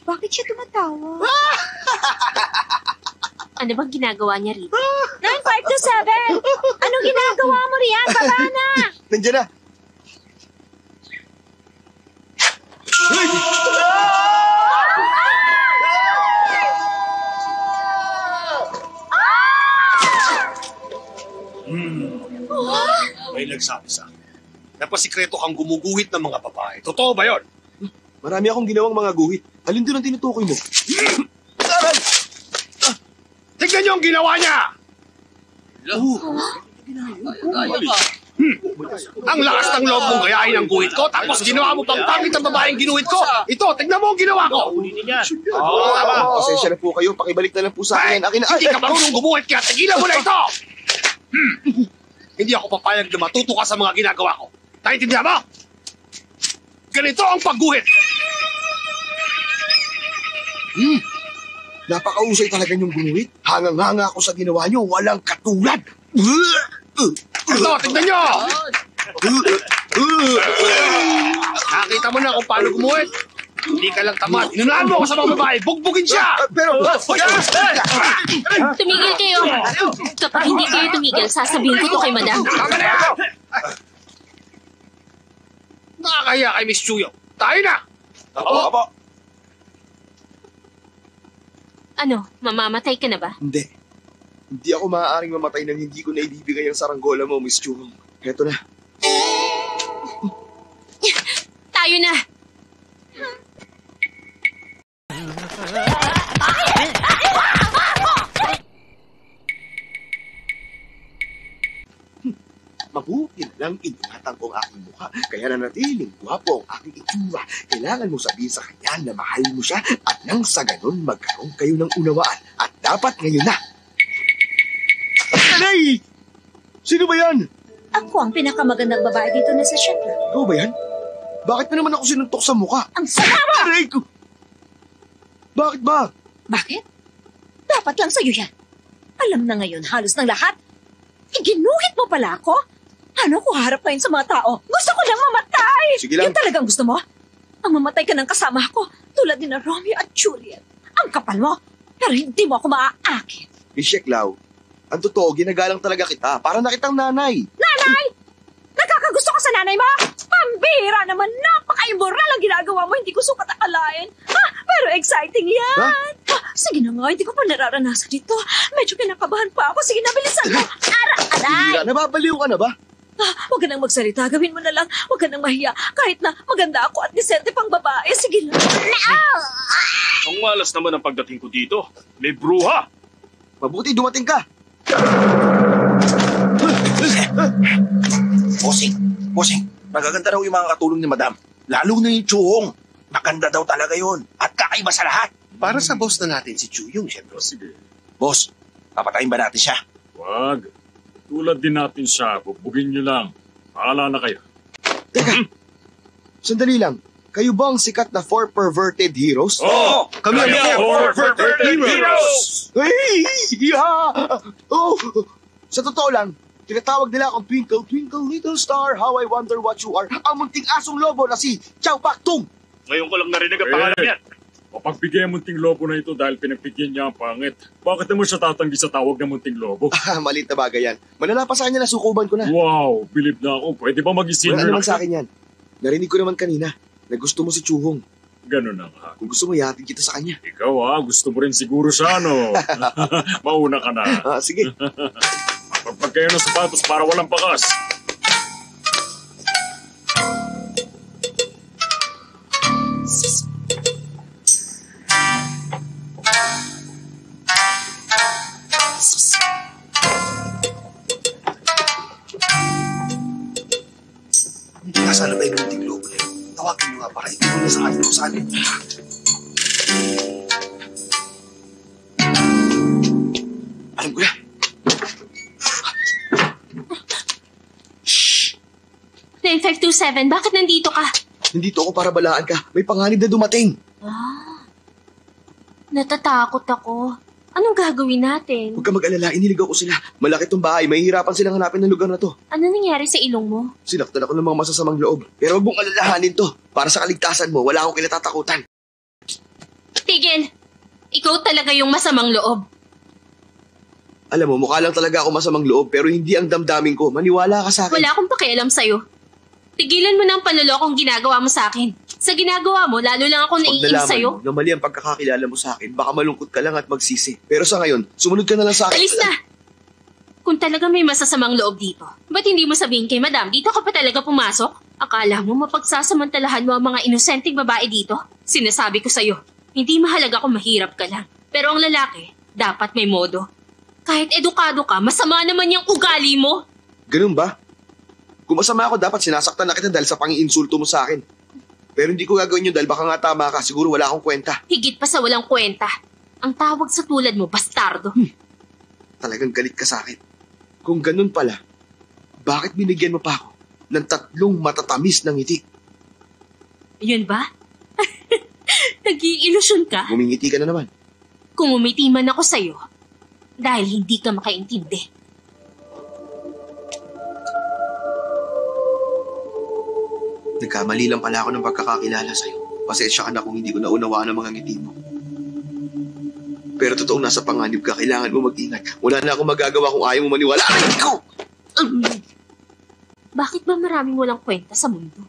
Bakit siya tumatawa? Ano bang ginagawa niya rito? 9527! Anong ginagawa mo riyan? Baba na! nandiyan na. May nagsabi sa akin. Napasikreto kang gumuguhit ng mga babae. Totoo ba yon? Marami akong ginawang mga guhit. Alin doon ang tinutukoy mo? Aray! Tignan niyo ang ginawa niya! Ang lakas ng loob mong gayahin ang guhit ko, tapos ginawa mo pang pangit ang babaeng ginuhit ko. Ito, tignan mo ang ginawa ko. Pasensya na po kayo. Pakibalik na lang po sa akin. Akin na. Hindi ka marunong gumuhit, kaya tigilan mo na ito! Hindi ako papayag na matuto ka sa mga ginagawa ko. Naintindihan mo? Ganito ang pagguhit. Napakausay talaga yung gunuhit. Hangang-hanga ako sa ginawa nyo. Walang katulad. Ito, tignan nyo! Nakita mo na kung paano gumuhit. Hindi ka lang tamad. Inunahan mo ako sa mga babae. Bugbugin siya! Pero... Tumigil kayo. Kapag hindi kayo tumigil, sasabihin ko to kay madam. Tama na yan! Nakakahiya kay Miss Chuyo. Tayo na! Apo. Ano, mamamatay ka na ba? Hindi. Hindi ako maaaring mamatay nang hindi ko na ibibigay ang saranggola mo, Miss Churong. Heto na. Tayo na! Mabuti na lang ingatan ko ang aking mukha. Kaya nanatiling gwapo ang aking itsura. Kailangan mo sabihin sa kanya na mahal mo siya at nang sa ganun magkaroon kayo ng unawaan. At dapat ngayon na. Aray! Sino ba yan? Ako ang pinakamagandang babae dito na sa Shetland. Ikaw ba yan? Bakit mo naman ako sinuntok sa mukha? Ang sama mo! Aray ko! Bakit ba? Bakit? Dapat lang sa'yo yan. Alam na ngayon halos ng lahat. Iginuhit mo pala ako? Ano ko harap ngayon sa mga tao? Gusto ko lang mamatay! Sige lang. Yan talagang gusto mo? Ang mamatay ka ng kasama ko, tulad ni na Romeo at Juliet. Ang kapal mo, pero hindi mo ako maaakit. Miss Lau, ang totoo, ginagalang talaga kita. Para na kitang nanay. Nanay! Nakakagusto ka sa nanay mo? Pambira naman, napaka-immoral ang ginagawa mo, hindi ko sukat akalain. Ha? Pero exciting yan! Ha? Sige na nga, hindi ko pa nararanasan dito. Medyo kinakabahan pa ako. Sige na, bilisan mo. Aray! Tira, nababaliw ka na ba? Huwag ka nang magsalita. Gawin mo na lang. Huwag ka nang mahiya. Kahit na maganda ako at disente pang babae. Sige lang. Ang malas naman ang pagdating ko dito. May bruha. Mabuti dumating ka. Bossing, magaganda raw yung mga katulong ni Madam. Lalo na yung Chuhong. Maganda daw talaga yon at kakaiba sa lahat. Para sa boss na natin, si Chuyong, syempre. Sige, Boss, papatayin ba natin siya? wag. Tulad din natin siya, bubugin niyo lang. Paala na kayo. Teka, sandali lang. Kayo ba ang sikat na 4 perverted heroes? Oo! Kami ang Perverted Heroes! Hey! Yeah! Oh! Sa totoo lang, tinatawag nila akong Twinkle, Twinkle, Little Star, How I Wonder What You Are, ang munting asong lobo na si Chow Pak Tung. Ngayon ko lang narinig ang pangalan niyan. Pagbigyan munting lobo na ito dahil pinagbigyan niya ang pangit. Bakit naman siya tatanggi sa tawag na munting lobo? Maliit na bagay yan. Malala pa sa kanya na sukuban ko na. Wow, believe na ako. Pwede ba mag-senior Wala naman sa akin yan. Narinig ko naman kanina na gusto mo si Chuhong. Ganun na nga. Kung gusto mo, ihatid kita sa kanya. Ikaw gusto mo rin siguro siya, no? Mauna ka na. Sige. Pagpag kayo ng sapatos para walang bakas. Nasaan na ba yung munting lobo na yun? Tawagin mo nga para ito na sa akin kung saan yun. Alam ko na. 9527, bakit nandito ka? Nandito ako para balaan ka. May panganib na dumating. Natatakot ako. Anong gagawin natin? Huwag ka mag-alala, iniligaw ko sila. Malaki tong bahay, mahihirapan silang hanapin ng lugar na to. Ano nangyari sa ilong mo? Sinaktan ako ng mga masasamang loob. Pero huwag mong alalahanin to. Para sa kaligtasan mo, wala akong kinatatakutan. Tigil! Ikaw talaga yung masamang loob. Alam mo, mukha lang talaga ako masamang loob, pero hindi ang damdamin ko. Maniwala ka sa akin. Wala akong pakialam sa'yo. Tigilan mo na ang panlolokong ginagawa mo sa akin. Sa ginagawa mo, lalo lang ako naiinis sa'yo. Na mali ang pagkakakilala mo sa akin, baka malungkot ka lang at magsisi. Pero sa ngayon, sumunod ka na lang sa akin. Alis na! Kung talaga may masasamang loob dito, ba't hindi mo sabihin kay madam, dito ka pa talaga pumasok? Akala mo mapagsasamantalahan mo ang mga inosenteng babae dito? Sinasabi ko sa'yo, hindi mahalaga kung mahirap ka lang. Pero ang lalaki, dapat may modo. Kahit edukado ka, masama naman yung ugali mo. Ganun ba? Kung masama ako, dapat sinasaktan na kita dahil sa pangiinsulto mo sa akin. Pero hindi ko gagawin yun dahil baka nga tama ka, siguro wala akong kwenta. Higit pa sa walang kwenta. Ang tawag sa tulad mo, bastardo. Talagang galit ka sa akin. Kung ganun pala, bakit binigyan mo pa ako ng 3 matatamis na ngiti? Yun ba? Nag-iilusyon ka? Ngumingiti ka na naman. Kung umiti man ako sa'yo, dahil hindi ka makaintindi. Nagkamali lang pala ako ng pagkakakilala sa'yo. Pasensya ka na kung hindi ko naunawaan ang mga ngiti mo. Pero totoong nasa panganib ka, kailangan mo mag-ingat. Wala na akong magagawa kung ayaw mo maniwala. Aray ko! Bakit ba maraming walang kwenta sa mundo?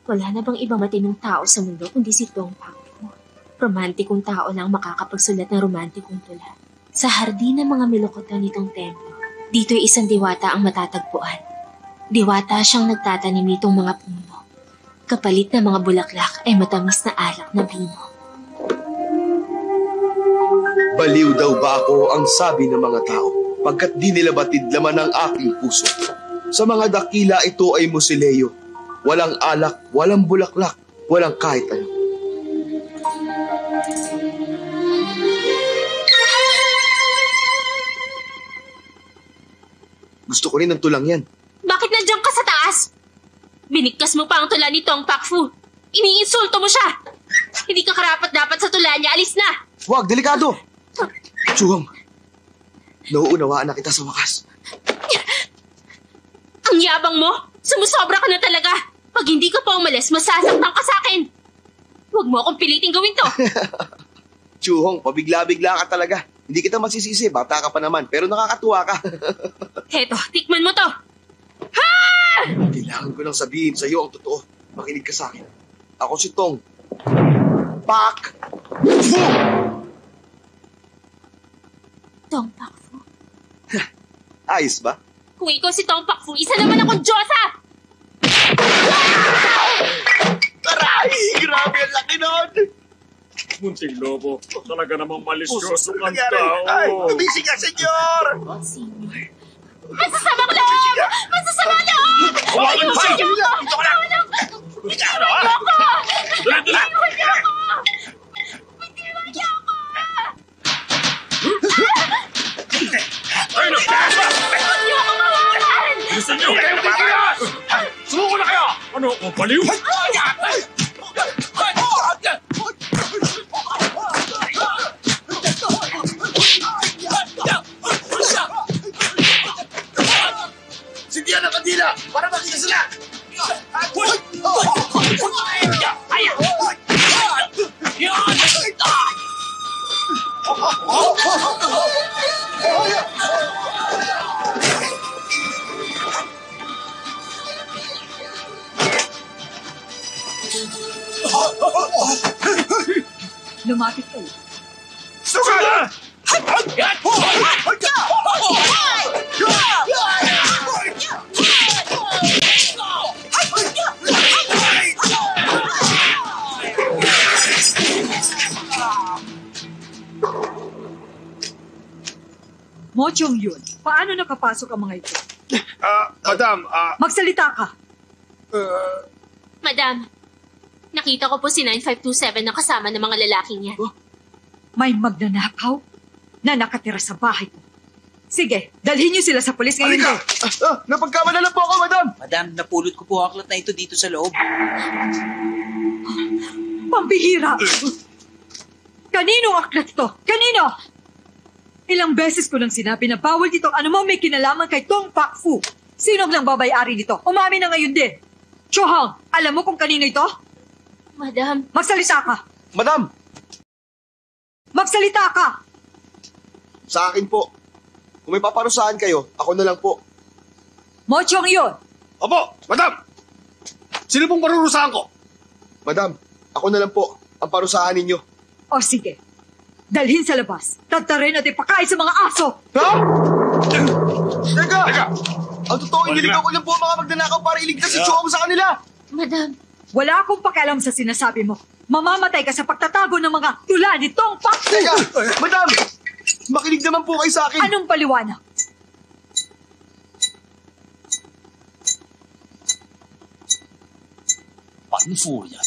Wala na bang ibang matinong tao sa mundo kundi si Tong Pakfu? Romantikong tao lang makakapagsulat ng romantikong tula. Sa hardin ng mga milokotan nitong templo, dito'y isang diwata ang matatagpuan. Diwata siyang nagtatanim nitong mga puno. Kapalit na mga bulaklak ay matamis na alak na bino. Baliw daw ba ako ang sabi ng mga tao pagkat di nila batid laman ang aking puso. Sa mga dakila ito ay musileo. Walang alak, walang bulaklak, walang kahit ano. Gusto ko rin ng tulang yan. Bakit nandiyan ka sa taas? Binigkas mo pa ang tula ni Tong Pakfu. Iniinsulto mo siya. Hindi ka karapat-dapat sa tula niya. Alis na! Huwag, delikado! Chuhong, nauunawaan na kita sa wakas. Ang yabang mo! Sumusobra ka na talaga! Pag hindi ka pa umalis, masasaktan ka sa akin! Huwag mo akong piliting gawin to! Chuhong, pabigla-bigla ka talaga. Hindi kita masisisi, bata ka pa naman, pero nakakatuwa ka. Heto, tikman mo to! Ha! Kailangan ko lang sabihin sa iyo ang totoo. Makinig ka sa akin. Ako si Tong Pakfu! Tong Pakfu? Ayos ba? Kung ikaw si Tong Pakfu, isa naman akong Diyosa! Taray! Grabe ang laki nun! Munting lobo, talaga namang malisyoso Puso, kang nangyari? Ay, tao. tumisig ka, senyor! Senyor. Masasamang loob! Masasamang loob! Huwag mo siya! Ayoko! Dito ka lang! Bitiwan niyo ako! Dali, dali! Bitiwan niyo ako! Bitiwan niyo ako! Ay, nagtaas! Huwag niyo ako mawalan! Gusto niyo? Sumuko na kayo! Ano, kung baliw? Sindihan ang kandila para makita sila! Lumapit kayo. Sugal! Mo Chong-yun, paano nakapasok ang mga ito? Madam, Magsalita ka. Madam, nakita ko po si 9527 na kasama ng mga lalaking yan. May magnanakaw na nakatira sa bahay ko. Sige, dalhin niyo sila sa pulis ngayon. Napagkamala lang po ako, madam. Madam, napulot ko po ang aklat na ito dito sa loob. Pambihira! Kaninong aklat ito? Kanino? Ilang beses ko lang sinabi na bawal dito ano mo may kinalaman kay Tong Pak Fu. Sino ang babayari dito? Umamin na ngayon din. Chohong, alam mo kung kanino ito? Madam, Magsalita ka! Madam, Magsalita ka! sa akin po. Kung may paparusahan kayo, ako na lang po. Mo Chong-yun! Opo, madam! Sino pong parurusahan ko? Madam, ako na lang po ang parusahan ninyo. O sige, dalhin sa labas. Tatarin at ipakain sa mga aso. Ha? Teka! Teka! Ang totoo, iniligaw ko lang po ang mga magnanakaw para iligtas si Chong sa kanila. Madam, Wala akong pakialam sa sinasabi mo. Mamamatay ka sa pagtatago ng mga tula ni Tong Pak Fu. Teka! Madam! Makinig naman po kayo sa akin. Anong paliwanag? Panfurya.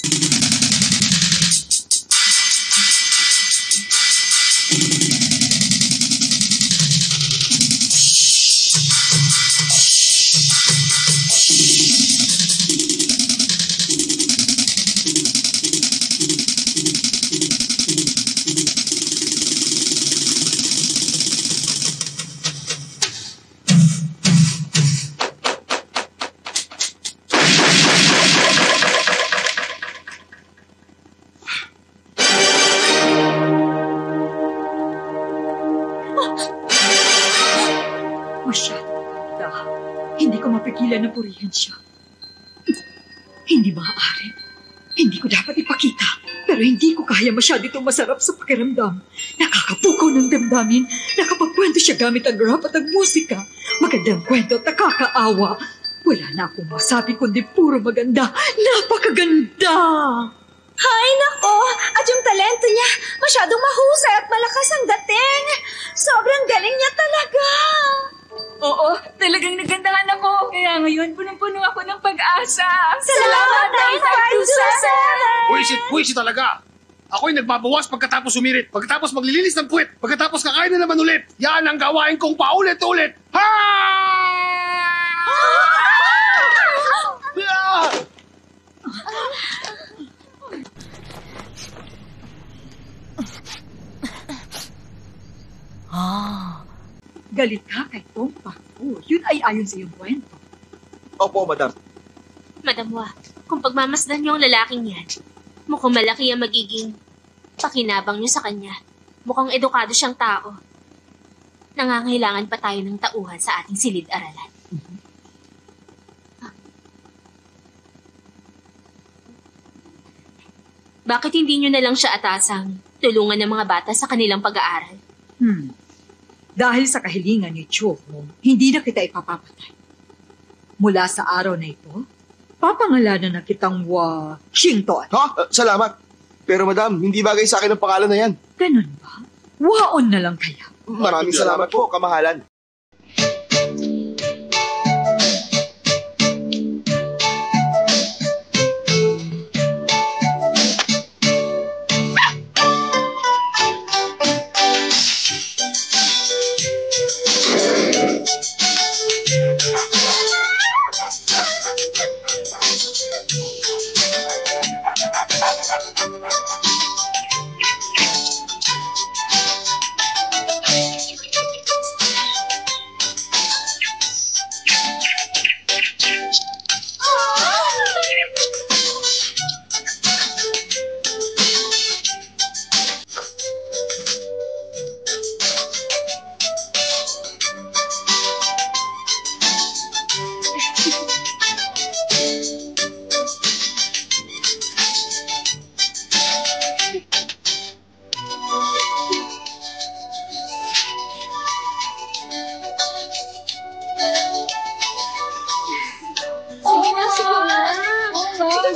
Masyadong ganda. Hindi ko mapigilan na purihan siya. Hindi maaari. Hindi ko dapat ipakita. Pero hindi ko kaya masyado itong masarap sa pakiramdam. Nakakapukaw ng damdamin. Nakapagkwento siya gamit ang rap at ang musika. Magandang kwento at nakakaawa. Wala na akong masabi kundi puro maganda. Napakaganda! Hay nako! At yung talento niya, masyadong mahusay at malakas ang dating. Sobrang galing niya talaga. Oo, talagang nagandahan ako. Kaya ngayon, punong-puno ako ng pag-asa. Salamat, 9527! Puwisit talaga! Ako'y nagbabawas pagkatapos sumirit, pagkatapos maglilinis ng puwet, pagkatapos kakain na naman ulit. Yan ang gawain kong paulit-ulit. Ha! Galit ka kay Tong Pak Fu. Yun ay ayon sa iyong kwento. Opo, madam. Madam Wa, kung pagmamasdan niyo ang lalaking yan, mukhang malaki ang magiging pakinabang niyo sa kanya. Mukhang edukado siyang tao. Nangangailangan pa tayo ng tauhan sa ating silid-aralan. Bakit hindi niyo na lang siya atasang tulungan ng mga bata sa kanilang pag-aaral? Dahil sa kahilingan ni Cho, hindi na kita ipapapatay. Mula sa araw na ito, papangalanan na kitang Wa Xington. Ha? Salamat. Pero madam, hindi bagay sa akin ang pangalan na yan. Ganun ba? Waon na lang kaya. Maraming salamat po, kamahalan.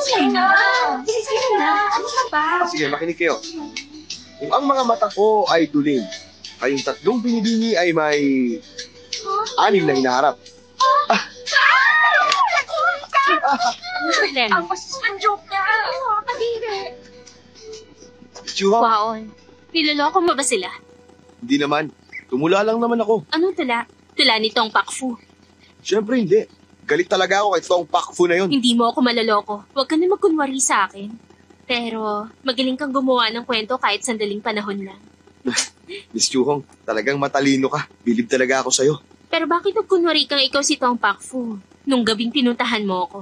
Sige na. Sige na. Ano ka ba? Sige, makinig kayo. Kung ang mga mata ko ay duling, kayong tatlong binibini ay may 6 na hinaharap. Ang masasang joke niya. Kadiri. Chuha, Waon, niloloko mo ba sila? hindi naman. Tumula lang naman ako. Anong tula? Tula ni Tong Pakfu. Siyempre hindi. Galit talaga ako kay Tong Pakfu na yun. Hindi mo ako maloloko. Huwag ka na magkunwari sa akin. Pero magaling kang gumawa ng kwento kahit sandaling panahon lang. Miss Chuhong, talagang matalino ka. Bilib talaga ako sa'yo. Pero bakit nagkunwari kang ikaw si Tong Pakfu nung gabing pinuntahan mo ako?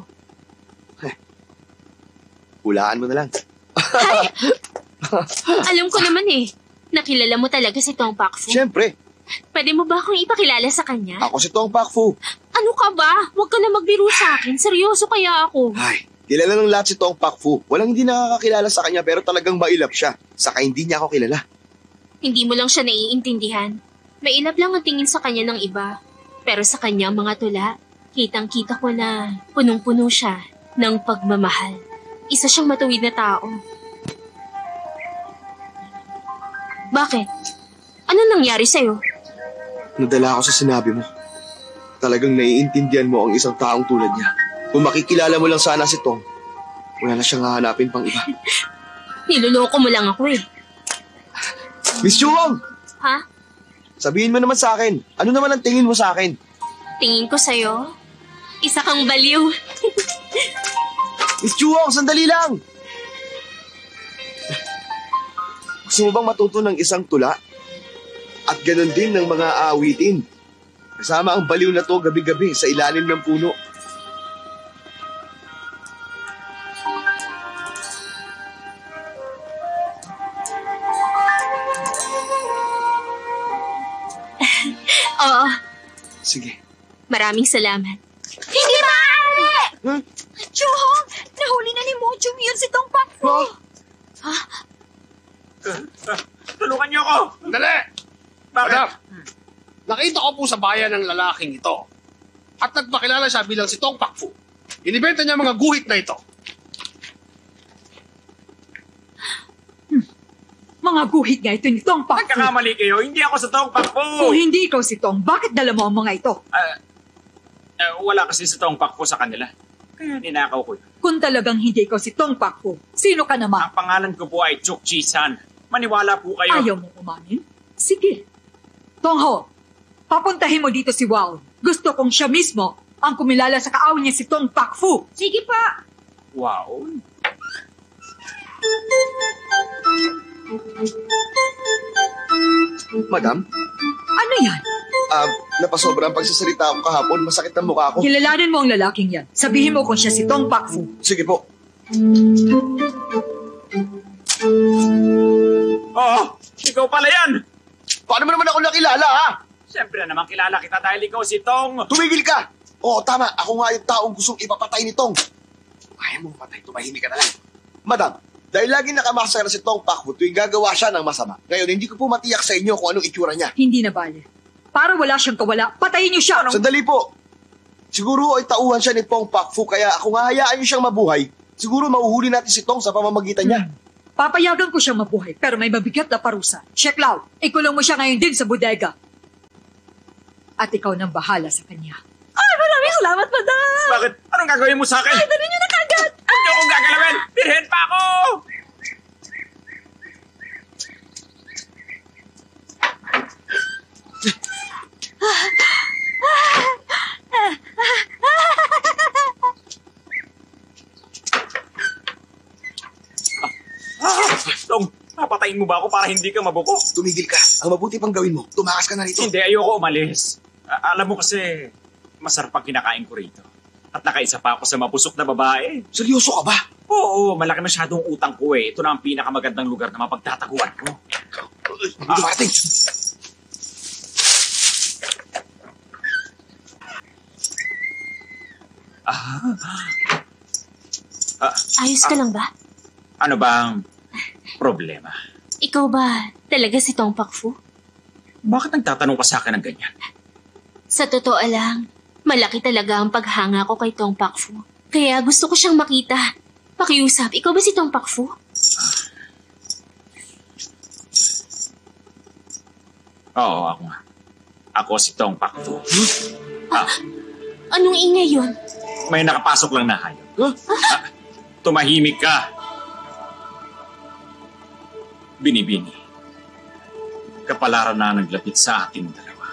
Hulaan mo na lang. Alam ko naman eh. Nakilala mo talaga si Tong Pakfu. Siyempre, Pwede mo ba akong ipakilala sa kanya? ako si Tong Pakfu. Ano ka ba? Huwag ka na magbiro sa akin. Seryoso kaya ako. Ay, kilala ng lahat si Tong Pakfu. Walang hindi nakakakilala sa kanya pero talagang mailap siya. Saka hindi niya ako kilala. Hindi mo lang siya naiintindihan. Mailap lang ang tingin sa kanya ng iba. Pero sa kanya mga tula, kitang-kita ko na punong-puno siya ng pagmamahal. Isa siyang matuwid na tao. Bakit? Ano nangyari sa'yo? Nadala ako sa sinabi mo. Talagang naiintindihan mo ang isang taong tulad niya. Kung makikilala mo lang sana si Tong, wala na siyang hahanapin pang iba. Niloloko mo lang ako eh. Miss Chuhong! Ha? Sabihin mo naman sa akin, ano naman ang tingin mo sa akin? Tingin ko sa'yo, isa kang baliw. Miss Chuhong, sandali lang! Gusto mo bang matuto ng isang tula? At ganun din ng mga awitin. Kasama ang baliw na to gabi-gabi sa ilalim ng puno. Oo, Sige. maraming salamat. Hindi maaari! Huh? Chuhong, nahuli na ni Mochong yun si Tong Pakfu. Tulungan niyo ako! Dali! Bakit? Madam, nakita ko po sa bayan ng lalaking ito at nagpakilala siya bilang si Tong Pakfu. Inibenta niya mga guhit na ito. Mga guhit nga ito ni Tong Pakfu. Nagkakamali kayo, hindi ako sa Tong Pakfu! Kung hindi ikaw si Tong, bakit dala mo ang mga ito? Wala kasi si Tong Pakfu sa kanila. Kaya ninakaw ko yun. Kung talagang hindi ikaw si Tong Pakfu, sino ka naman? Ang pangalan ko po ay Chuk Chi-san. Maniwala po kayo. Ayaw mo umamin? Sige. Tongho, papuntahin mo dito si Wao. Gusto kong siya mismo ang kumilala sa kaawin niya si Tong Pakfu. Sige pa. Wow. Madam, Ano yan? napasobra ang pagsasalita ko kahapon. Masakit ang mukha ko. Kilalanin mo ang lalaking yan. Sabihin mo kung siya si Tong Pakfu. Sige po. Oo, ikaw pala yan! Paano mo naman ako nakilala, ha? Siyempre naman kilala kita dahil ikaw si Tong. Tumigil ka! Oo, tama. Ako nga yung taong gustong ipapatay ni Tong. Ayaw mong patay, tumahimik ka na lang. Madam, dahil lagi nakamasara si Tong Pakfu tuwing gagawa siya ng masama. Ngayon, hindi ko po matiyak sa inyo kung anong itsura niya. Hindi na bale. Para wala siyang kawala, patayin niyo siya. Sandali po. Siguro ay tauhan siya ni Tong Pakfu, kaya kung hahayaan niyo siyang mabuhay, siguro mauhuli natin si Tong sa pamamagitan niya. Papayagan ko siyang mabuhay, pero may mabigat na parusa. Sheklaw, ikulong mo siya ngayon din sa bodega. At ikaw nang bahala sa kanya. Ay, maraming salamat, madam. Bakit? Anong gagawin mo sa akin? Ay, dali niyo na kagad. Huwag niyo akong gagalawin! Birhen pa ako! Tong, papatayin mo ba ako para hindi ka mabuko? Tumigil ka. Ang mabuti pang gawin mo, tumakas ka na rito. Hindi, ayoko umalis. Alam mo kasi, masarap ang kinakain ko rito. At nakaisa pa ako sa mabusok na babae. Seryoso ka ba? Oo, malaki masyadong utang ko eh. Ito na ang pinakamagandang lugar na mapagtataguan ko. Dumating. Ayos ka lang ba? Ano bang problema? Ikaw ba talaga si Tong Pakfu? Bakit nagtatanong ka sa akin ng ganyan? Sa totoo lang, malaki talaga ang paghanga ko kay Tong Pakfu. Kaya gusto ko siyang makita. Pakiusap, ikaw ba si Tong Pakfu? Oo, ako nga. Ako si Tong Pakfu. Anong ingay yun? May nakapasok lang na hayop. Tumahimik ka. Binibini. Kapalaran na naglapit sa ating dalawa.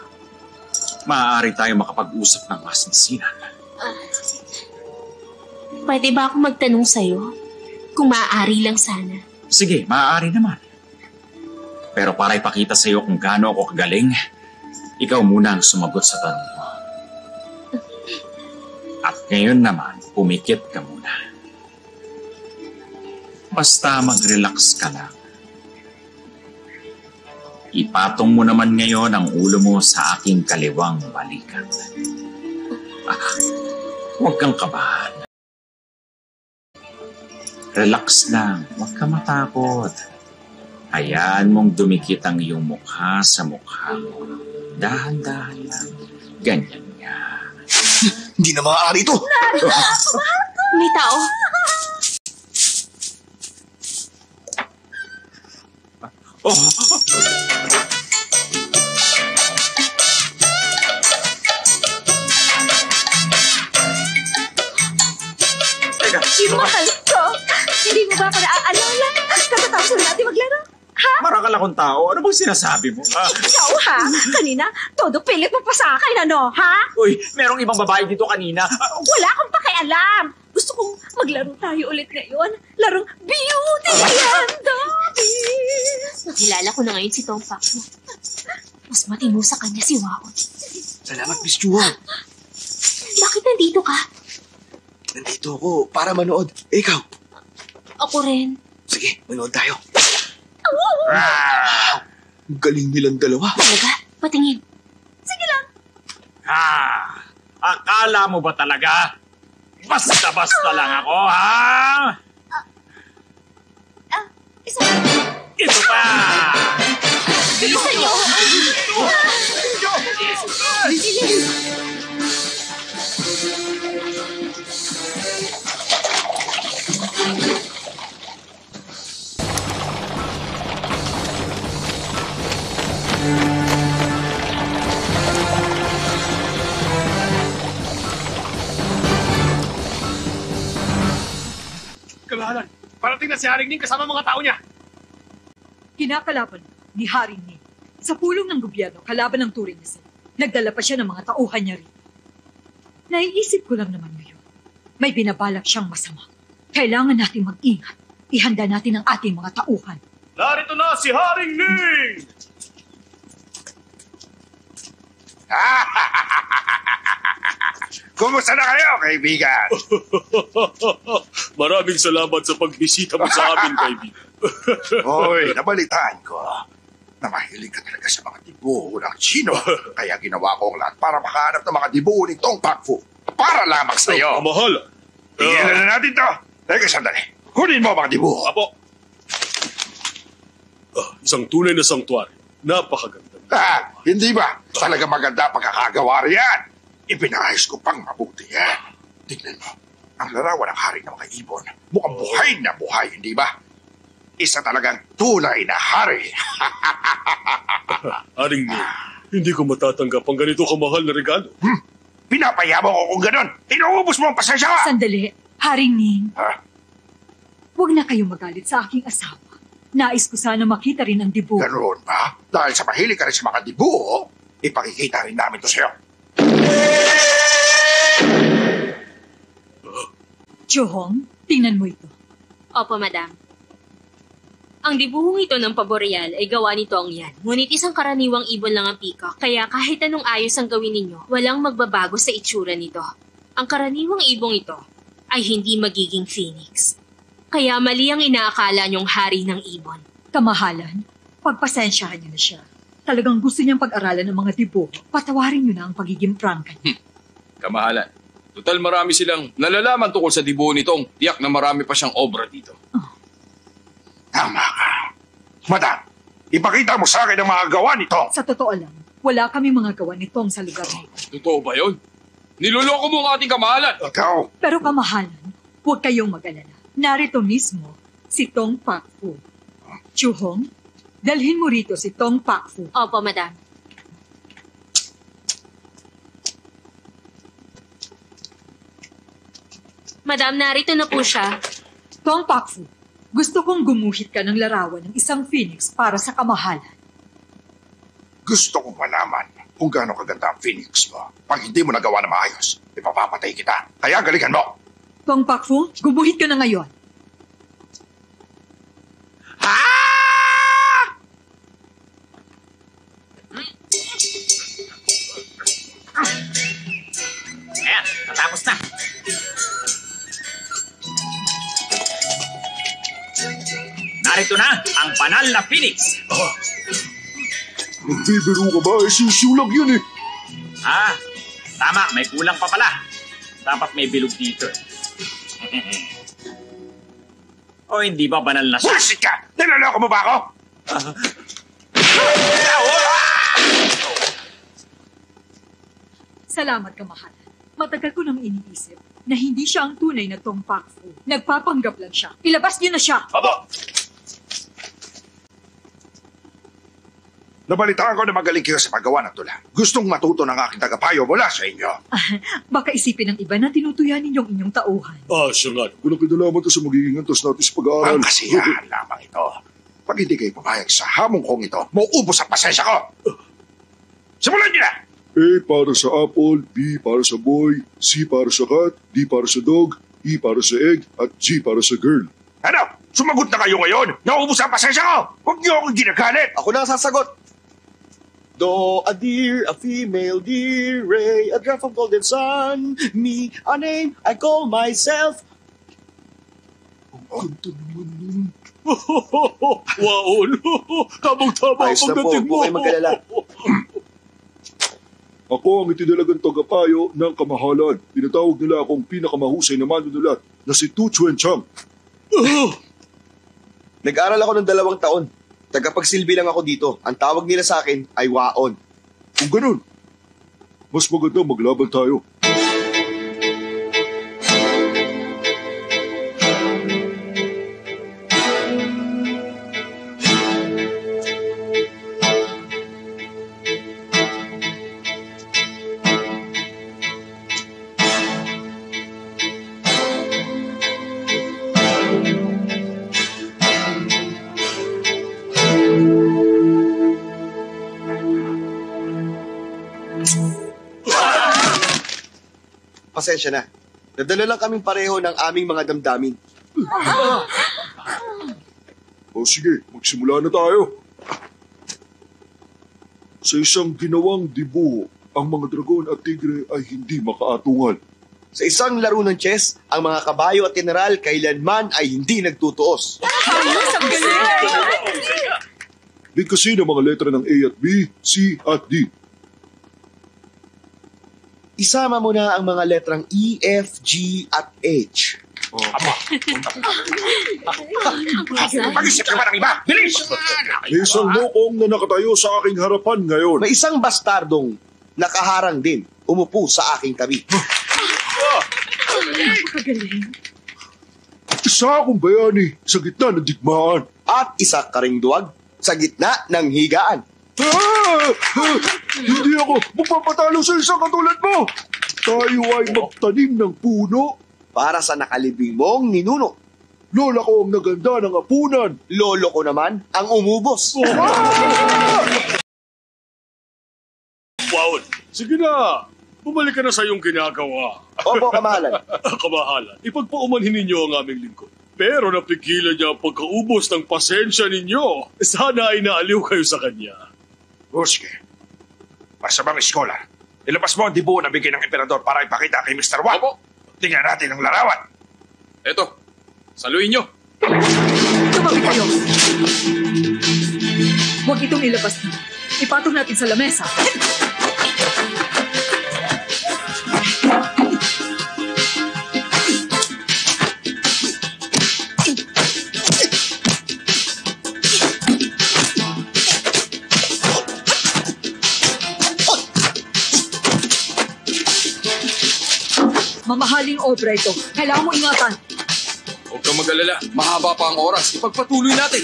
Maaari tayo makapag-usap ng masinsinan. Pwede ba ako magtanong sa'yo? Kung maaari lang sana. Sige, maaari naman. Pero para ipakita sa'yo kung gaano ako kagaling, ikaw muna ang sumagot sa tanong mo. At ngayon naman, pumikit ka muna. Basta mag-relax ka lang. Ipatong mo naman ngayon ang ulo mo sa aking kaliwang balikat. Huwag kang kabahan. Relax lang, huwag ka matakot. Hayaan mong dumikit ang iyong mukha sa mukha mo. Dahan-dahan lang. Ganyan nga. Hindi na maaari ito. May tao. Oh! Teka, sino ka? Mahal ko! Hindi mo ba ako naaalala? Katatapos na natin maglaro. Ha? Marakal akong tao. Ano bang sinasabi mo? Ikaw ha? Kanina, todo pilit mo pa sa akin, ano? Ha? Uy, merong ibang babae dito kanina. Wala akong pakialam. Gusto kong maglaro tayo ulit ngayon. Larong beauty and the beast. Nakilala ko na ngayon si Tong Pakfu. Mas matino sa kanya si Waon. Salamat, Miss Chuan. Bakit nandito ka? Nandito ako para manood. Ikaw? Ako rin. Sige, manood tayo. Galing nilang dalawa. Talaga? Patingin. Sige lang. Akala mo ba talaga? Basta-basta lang ako, ha? Isa lang. Ito pa! Isa nyo. Kamahalan, parating na si Haring Ning kasama mga tao niya. Kinakalaban ni Haring Ning sa pulong ng gobyerno kalaban ng Turing niya. Nagdala pa siya ng mga tauhan niya rin. Naiisip ko lang naman ngayon, may binabalak siyang masama. Kailangan nating mag-ingat. Ihanda natin ang ating mga tauhan. Narito na si Haring Ning! Kumusta na kayo, kaibigan? Maraming salamat sa pagbisita mo sa amin, kaibigan. Hoy, nabalitaan ko na mahilig ka talaga sa mga dibuho ng Chino. Kaya ginawa ko ang lahat para makahanap ng mga dibuho ni Tong Pakfu. Para lamang sa iyo. Kamahalan. Tingnan na natin to. Teka, sandali. Kunin mo ang mga dibuho. Apo. Isang tunay na sangtuary. Napakaganda. Hindi ba? Talaga maganda pagkakagawa riyan. Ipinahayos ko pang mabuti yan. Tignan mo. Ang larawan ng hari ng mga ibon. Mukhang buhay na buhay, hindi ba? Isa talagang tunay na hari. Haring Ning, hindi ko matatanggap ang ganito kamahal na regalo. Pinapayabang ko kung ganon. Inuubos mo ang pasensya ka. Sandali, Haring Ning. Ha? Huwag na kayong magalit sa aking asawa. Nais ko sana makita rin ang dibuho. Ganoon ba? Dahil sa mahilig ka rin sa mga dibuho, ipakikita rin namin to sa'yo. Johong, tingnan mo ito. Opo, madam. Ang dibuhong ito ng paboreal ay gawa ni Tong Yan. Ngunit isang karaniwang ibon lang ang peacock, kaya kahit anong ayos ang gawin ninyo, walang magbabago sa itsura nito. Ang karaniwang ibong ito ay hindi magiging phoenix. Kaya mali ang inaakala niyong hari ng ibon. Kamahalan, pagpasensyahan niyo na siya. Talagang gusto niyang pag-aralan ng mga dibuho. Patawarin niyo na ang pagiging prangka niya. Kamahalan. Total marami silang nalalaman tungkol sa dibuho nitong tiyak na marami pa siyang obra dito. Tama ka. Madam, ipakita mo sa akin ang mga gawa nito. Sa totoo lang, wala kami mga gawa nitong sa lugar na ito. Totoo ba yun? Niloloko mo ang ating kamahalan. Ikaw, Pero kamahalan, huwag kayong mag-alala. Narito mismo si Tong Pakfu. Chuhong, dalhin mo rito si Tong Pakfu. Opo, madam. Madam, narito na po siya. Tong Pakfu, gusto kong gumuhit ka ng larawan ng isang phoenix para sa kamahalan. Gusto kong malaman kung gaano kaganda ang Phoenix mo. Pag hindi mo nagawa na maayos, ipapapatay kita. Kaya galingan mo. Tong Pakfu, gumuhit ka na ngayon. Ayan, natapos na. Narito na ang banal na Phoenix. Nagbibiro ka ba? Sisiulag yun eh. Tama, may kulang pa pala. Dapat may bilog dito. O hindi ba banal na siya? Bullshit ka! Niloloko mo ba ako? Salamat, kamahalan. Matagal ko nang iniisip na hindi siya ang tunay na Tong Pakfu. Nagpapanggap lang siya. Ilabas niyo na siya! Abo! Nabalitaan ko na magaling kayo sa paggawa ng tula. Gustong matuto ng aking tagapayo mula sa inyo. Baka isipin ng iba na tinutuyan ninyong inyong tauhan. Siya nga. Kung nakinalaman to sa magiging antas natin sa pag-aaral. Ang kasiyahan lamang ito. Pag hindi kayo pumayag sa hamong kong ito, mauubos ang pasensya ko. Simulan niyo na! A para sa apple, B para sa boy, C para sa cat, D para sa dog, E para sa egg, at G para sa girl. Ano? Sumagot na kayo ngayon! Nauubos ang pasensya ko! Huwag niyo akong ginagalit! Ako na ang sasagot. Do, a deer, a female deer, ray, a drop of golden sun, me, a name, I call myself. Ang ganda naman nun. Wow, tamang-tama Ayos ang na po, pagdating mo. huwag kayong magkalala. Ako ang itinalagang tagapayo ng kamahalan. Tinatawag nila akong pinakamahusay na manunulat na si Tu Chuen Chang. Nag-aral ako ng 2 taon. Tagapagsilbi lang ako dito. Ang tawag nila sa akin ay Waon. Kung ganun, mas maganda maglaban tayo. Pasensya na. Nadala lang kaming pareho ng aming mga damdamin. O sige, magsimula na tayo. Sa isang ginawang dibuho, ang mga dragon at tigre ay hindi makaatungal. Sa isang laro ng chess, ang mga kabayo at general kailanman ay hindi nagtutuos. Bigkasin ang mga letra ng A at B, C at D. Isama mo na ang mga letrang E, F, G at H. Mag-isip ka ba ng iba? Bilis! May isang lokong na nakatayo sa aking harapan ngayon. May isang bastardong nakaharang din, umupo sa aking tabi. Isa akong bayani sa gitna ng digmaan. At isa ka ring duwag sa gitna ng higaan. Hindi ako magpapatalo sa isang katulad mo. Tayo ay magtanim ng puno. Para sa nakalibing mong ninuno. Lola ko ang naganda ng apunan. Lolo ko naman ang umubos. Wow! Sige na! Bumalik ka na sa iyong ginagawa. Opo, kamahalan. Kamahalan, ipagpaumanhin ninyo ang aming lingkod. Pero napigilan niya ang pagkaubos ng pasensya ninyo. Sana ay naaliw kayo sa kanya. O sige. Masamang scholar. Ilabas mo ang dibuho na bigay ng emperador para ipakita kay Mr. Wang. Tingnan natin ang larawan. Eto, saluhin nyo. Tumabi kayo. Huwag itong ilabas na. Ipatong natin sa lamesa. Mamahaling obra ito. Kailangan mo ingatan. Huwag kang mag-alala. Mahaba pa ang oras. Ipagpatuloy natin.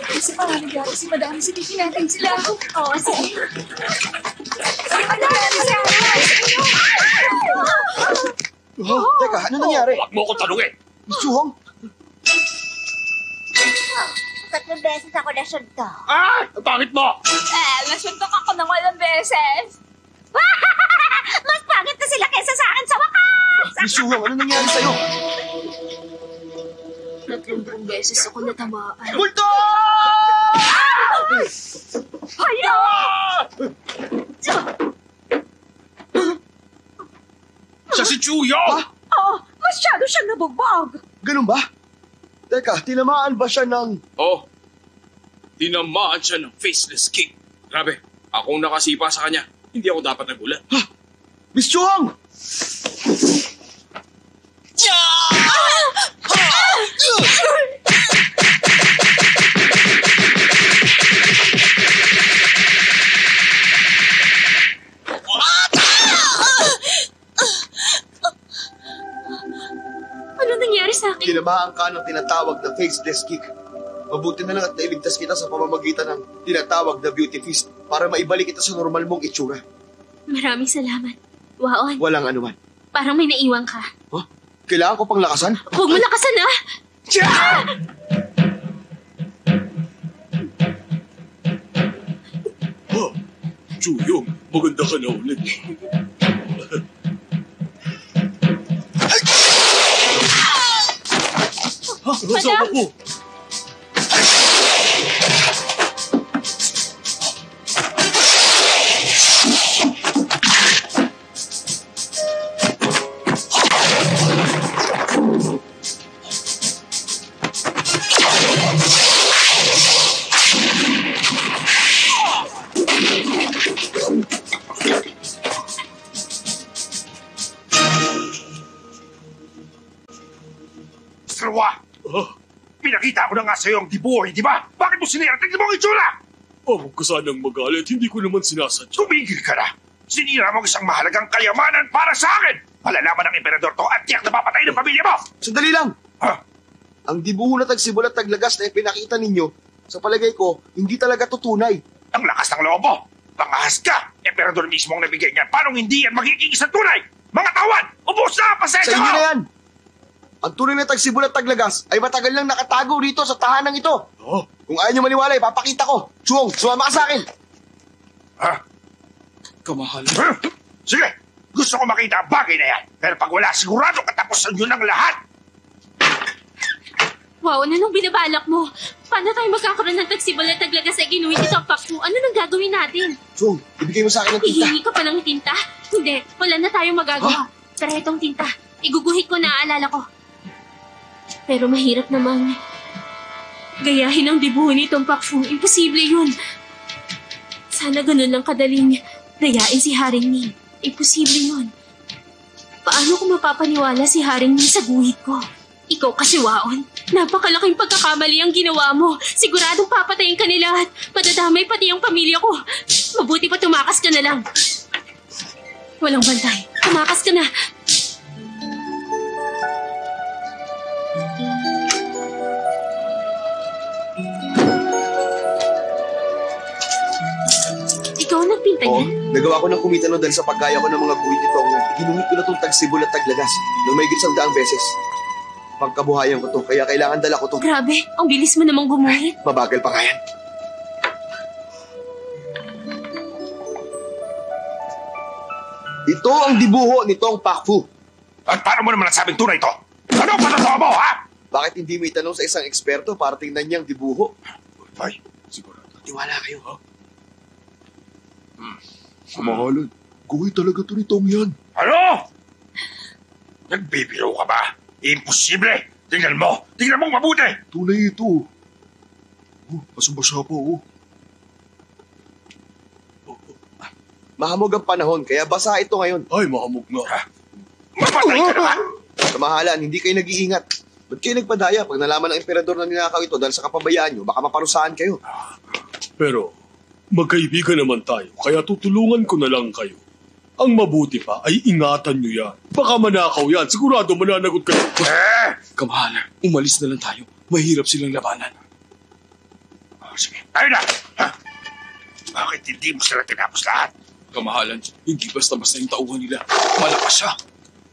Kasi parang nangyari si Madam. Silipin natin sila. Oo, sige. Teka, ano nangyari? Huwag mo ko tanungin. Miss Chuhong? 3 beses ako nasunto. Ah! Ang pangit mo! Nasuntok ako ng walang beses. Mas pangit na sila kaysa sa akin sa wakas! Miss Chuhong, ano nangyari sa'yo? 30 beses ako natamaan. Multo! Hala! Siya si Chuyong! Masyado siyang nabugbog. Ganun ba? Teka, tinamaan ba siya ng... Oh, tinamaan siya ng faceless king. Grabe, akong nakasipa sa kanya. Hindi ako dapat nagulat. Miss Chuhong! Ano nangyari sa akin? Tinamaan ka ng tinatawag na faceless kick. Mabuti na lang at nailigtas kita sa pamamagitan ng tinatawag na beauty feast para maibalik kita sa normal mong itsura. Maraming salamat. Waon, Walang anuman. parang may naiwan ka. Huh? Kailangan ko pang lakasan? Huwag mo lakasan, ah! Chuyong, maganda ka na ulit. Kasama ko. Sarwa! Pinakita ko na nga sa'yo ang dibuhay, di ba? Bakit mo sinira? Tignan mo ang itsura! Huwag ka sanang magalit, hindi ko naman sinasadya. Tumigil ka na! Sinira mo ang isang mahalagang kayamanan para sa akin! Malalaman ng emperador to at tiyak na papatay ng pamilya mo! Sandali lang! Ha? Ang dibuho na tagsibol at taglagas na ipinakita ninyo, sa palagay ko, hindi talaga tutunay. Ang lakas ng loob mo! Pangahas ka! Emperador mismo ang nabigay niyan. Paano hindi yan magiging isang tunay? Mga tawad! Ubus na! Sa Pasensya inyo mo! na yan! Ang tunay na tagsibol at taglagas ay matagal lang nakatago rito sa tahanang ito. Oh, Kung ayaw nyo maniwala, ipapakita ko. Chuhong, sumama ka sa akin. Ha? Kamahalan. Huh? Sige! Gusto ko makita ang bagay na yan. Pero pag wala, sigurado katapusan nyo ng lahat! Wow, ano nung binabalak mo? Paano tayo magkakaroon ng tagsibol at taglagas sa ginuwit ito, Papu? Ano nang gagawin natin? Chuhong, ibigay mo sa akin ng tinta. Hihingi ka pa ng tinta? Hindi, wala na tayong magagawa. Pero itong tinta, iguguhit ko na aalala ko. Pero mahirap namang gayahin ang dibuho nitong Pakfu. Imposible yun. Sana ganun lang kadaling dayain si Haring Ning. Imposible yun. Paano ko mapapaniwala si Haring Ning sa guhit ko? Ikaw kasi, Waon. Napakalaking pagkakamali ang ginawa mo. Siguradong papatayin ka nila at madadamay pati ang pamilya ko. Mabuti pa tumakas ka na lang. Walang bantay. Tumakas ka na. Ikaw ang nagpinta Oo, niyan? nagawa ko ng kumita no dahil sa paggaya ko ng mga guhit ito. Ginungit ko na itong tagsibol at taglagas nang may 100 beses. Pagkabuhayan ko to, kaya kailangan dala ko to. Grabe, ang bilis mo namang gumuhit. Mabagal pa nga yan. Ito ang dibuho nitong Pakfu. At paano mo naman nasabing tunay ito? Ano ang patotoo mo, ha? Bakit hindi mo itanong sa isang eksperto para tingnan niyang dibuho? Ay, sigurado. Tiwala kayo, ha? kamahalan. Guhit talaga to ni Tong yan. Ano? Nagbibiro ka ba? Imposible! Tingnan mo! Tingnan mong mabuti! Tunay ito. Oh, basang-basa pa, oh. Mahamog ang panahon, kaya basa ito ngayon. Ay, mahamog na. Mapatay ka na! Kamahalan, hindi kayo nag-iingat. Ba't kayo nagpadaya? Pag nalaman ng emperador na ninakaw ito dahil sa kapabayaan nyo, baka maparusahan kayo. Pero, magkaibigan naman tayo, kaya tutulungan ko na lang kayo. Ang mabuti pa ay ingatan nyo yan. Baka manakaw yan, sigurado mananagot kayo. Kamahalan, umalis na lang tayo. Mahirap silang labanan. Sige, tayo na! Ha? Bakit hindi mo sila tinapos lahat? Kamahalan, hindi basta-basta yung tauhan nila. Malakas siya.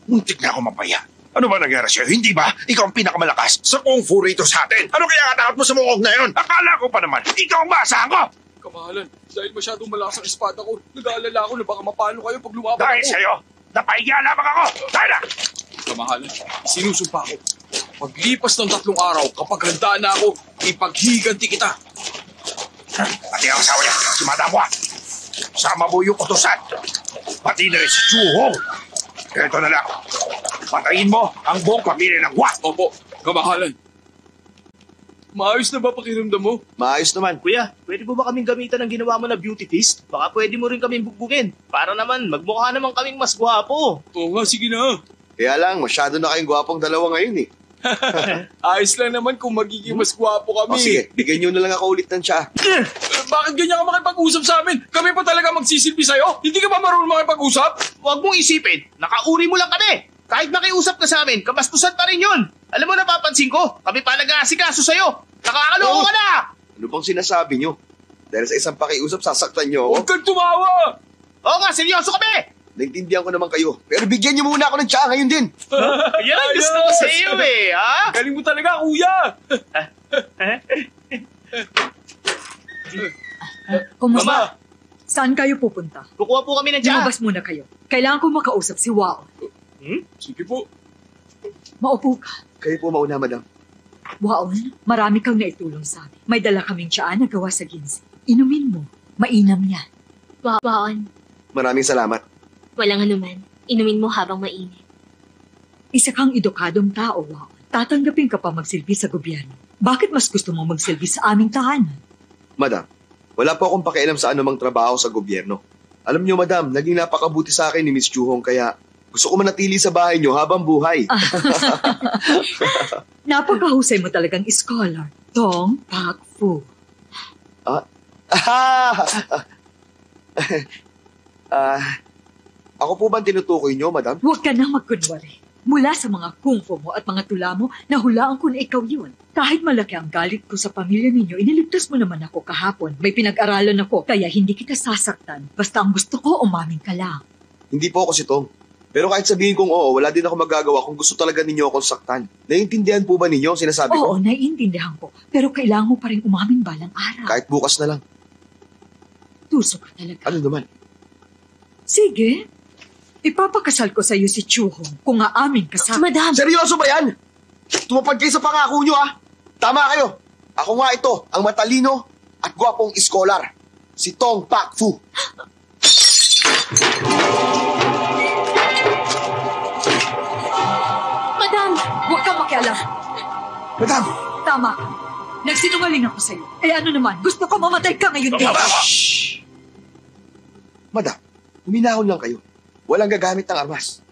Muntik na ako mapaya. Ano ba nangyari sa'yo? Hindi ba? Ikaw ang pinakamalakas sa Kung Fu rito sa atin. Ano kaya katakot mo sa mukhang na yun? Akala ko pa naman, ikaw ang maasahan ko! Kamahalan, dahil masyadong malakas ang espada ko, nag-aalala ako na baka mapalo kayo pag lumaban Dahil ako. sa'yo, napahiya lamang ako! Dahil na! Kamahalan, sinusumpa ko. Paglipas ng 3 araw, kapag handa na ako, ipaghiganti kita. Pati ang asawa niya, si Madam Hua. Sama mo yung utusan. Pati na rin si Chu Hong. Ito na lang. Patayin mo ang buong pamilya ng Hua. Opo, kamahalan. Maayos na ba pakiramdam mo? Maayos naman. Kuya, pwede po ba kaming gamitan ng ginawa mo na beauty feast? Baka pwede mo rin kaming bugbugin. Para naman, magmukha naman kaming mas gwapo. Oo nga, sige na. Kaya lang, masyado na kayong gwapong dalawa ngayon eh. Ayos lang naman kung magiging mas gwapo kami. O sige, bigyan nyo na lang ako ulit ng tsa. Bakit ganyan ka makipag-usap sa amin? Kami pa talaga magsisilbi sa'yo? Hindi ka ba marunong makipag-usap? Huwag mong isipin, nakauri mo lang kami. Kahit nakiusap ka sa amin, kabastusan pa rin yun. Alam mo, napapansin ko, kami pa nag-aasikaso sa'yo. Nakakaloko ka na! Ano bang sinasabi nyo? Dahil sa isang pakiusap, sasaktan nyo ako? Huwag kang tumawa! Oo nga, seryoso kami! Naintindihan ko naman kayo. Pero bigyan nyo muna ako ng tsa ngayon din. Yan ang gusto ko sa iyo eh, ha? Galing mo talaga, kuya! Kumusta? Saan kayo pupunta? Kukuha po kami ng tsa. Lumabas muna kayo. Kailangan ko makausap si Wao. Sige po. Maupo ka. Kayo po mauna, madam. Waon, marami kang naitulong sa amin. May dala kaming tsaa na gawa sa ginsi. Inumin mo. Mainam yan. Waon, Maraming salamat. walang anuman. Inumin mo habang mainit. Isa kang edukadong tao, Waon. Tatanggapin ka pa magsilbi sa gobyerno. Bakit mas gusto mong magsilbi sa aming tahanan? Madam, wala po akong pakialam sa anumang trabaho sa gobyerno. Alam niyo, madam, naging napakabuti sa akin ni Miss Chu Hong kaya gusto ko manatili sa bahay niyo habang buhay. Napakahusay mo talagang scholar. Tong Pak Fu. Ako po ba tinutukoy niyo, madam? Huwag ka nang magkunwari. Mula sa mga kung fu mo at mga tula mo, nahulaan ko na ikaw yun. Kahit malaki ang galit ko sa pamilya ninyo, iniligtas mo naman ako kahapon. May pinag-aralan ako, kaya hindi kita sasaktan. Basta ang gusto ko, umamin ka lang. Hindi po ako si Tong. Pero kahit sabihin kong oo, wala din ako magagawa kung gusto talaga ninyo akong saktan. Naiintindihan po ba ninyo ang sinasabi ko? Oo, naiintindihan ko. Pero kailangan mo pa rin umamin balang araw. Kahit bukas na lang. Tuso ka talaga. Ano naman? Sige. Ipapakasal ko sa iyo si Chu Hong kung aamin ka sa... Madam! Seryoso ba yan? Tumapad kayo sa pangako nyo, ah. Tama kayo. Ako nga ito, ang matalino at gwapong iskolar. Si Tong Pak Fu. Madam! Huwag kang makialam. Madam! Tama ka. Nagsinungaling ako sa iyo. Eh ano naman, gusto ko mamatay ka ngayon din. Madam, huminahon lang kayo. Walang gagamit ng armas.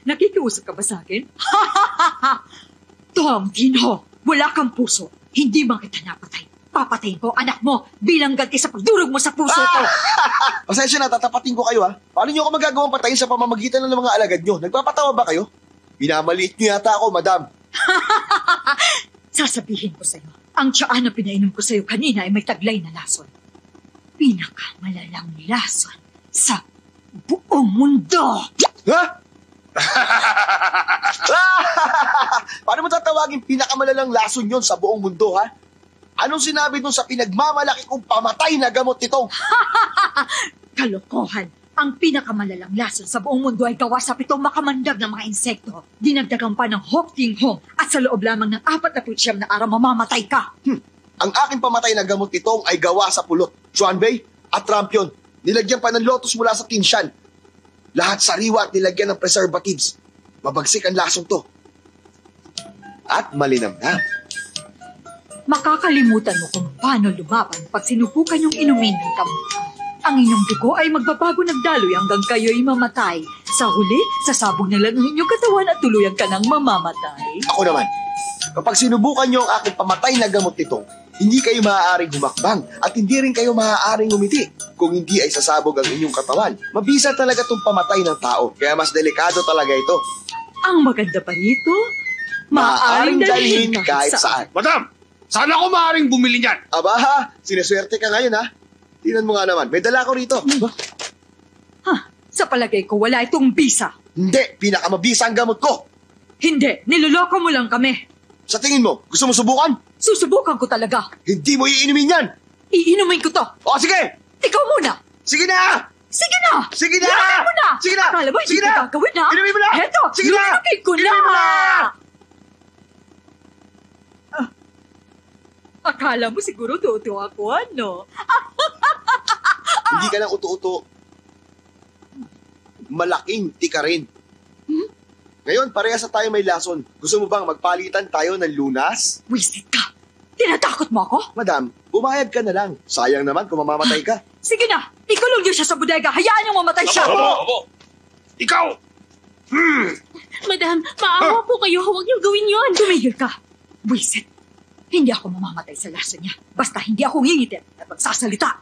Nakikiusap ka ba sa akin? Tong Jinho, wala kang puso. Hindi man kita napatay. Papatayin ko anak mo bilang ganti sa pagdurog mo sa puso ko. Pasensya na, tatapatin ko kayo, ha? Paano nyo ako magagawang patayin sa pamamagitan ng mga alagad nyo? Nagpapatawa ba kayo? Pinamaliit nyo yata ako, madam. Sasabihin ko sa'yo, ang tiyaan na pinainom ko sa'yo kanina ay may taglay na lason. Pinakamalalang lason sa buong mundo. Ha? Paano mo tatawagin pinakamalalang lason yon sa buong mundo, ha? Anong sinabi dun sa pinagmamalaki kong pamatay na gamot nitong? Kalokohan. Ang pinakamalalang lason sa buong mundo ay gawa sa 7 makamandag na mga insekto. Dinagdagan pa ng Hok Ting Hong at sa loob lamang ng 49 na araw mamamatay ka. Ang aking pamatay na gamot nitong ay gawa sa pulot, Chuanbei at Trampion. Nilagyan pa ng lotus mula sa Tinshan. Lahat sariwa at nilagyan ng preservatives. Mabagsik ang lasong to. At malinam na. Makakalimutan mo kung paano lumaban pag sinubukan yung inumin ng gamot. Ang inyong dugo ay magbabago ng daloy hanggang kayo'y mamatay. Sa huli, sasabog na lang ang inyong katawan at tuluyan ka ng mamamatay. Ako naman, Kapag sinubukan nyo ang aking pamatay na gamot nito, hindi kayo maaaring humakbang at hindi rin kayo maaaring umiti. Kung hindi ay sasabog ang inyong katawan, mabisa talaga itong pamatay ng tao. Kaya mas delikado talaga ito. Ang maganda pa rito, Maaaring dalhin kahit saan. Madam, saan ako maaaring bumili niyan? Aba ha, sineswerte ka ngayon ha. Tingnan mo nga naman, may dala ko rito. Sa palagay ko, wala itong bisa. Hindi, pinakamabisa ang gamot ko. Hindi, niloloko mo lang kami. Sa tingin mo, gusto mo subukan? Susubukan ko talaga. Hindi mo iinumin yan. Iinumin ko to. O sige! Ikaw muna. Sige na! Sige na! Sige na! Inumin mo na! Sige na! Akala mo hindi Sige ko na! gagawin na? Inumin mo na! Heto! Sige na! Inumin ko na! Inumin mo na! Akala mo siguro toto ako, ano? Hindi ka lang uto-uto. Malaking tika rin. Ngayon, parehas na tayo may lason. Gusto mo bang magpalitan tayo ng lunas? Wisit ka! Tinatakot mo ako? Madam, bumayag ka na lang. Sayang naman kung mamamatay ka. Sige na! Ikulong niyo siya sa bodega. Hayaan niyong mamatay siya! Opo! Ikaw! Madam, maawa po kayo. Huwag niyong gawin yon. Tumigil ka! Wisit! Hindi ako mamamatay sa laso niya. Basta hindi ako ngingitin at magsasalita.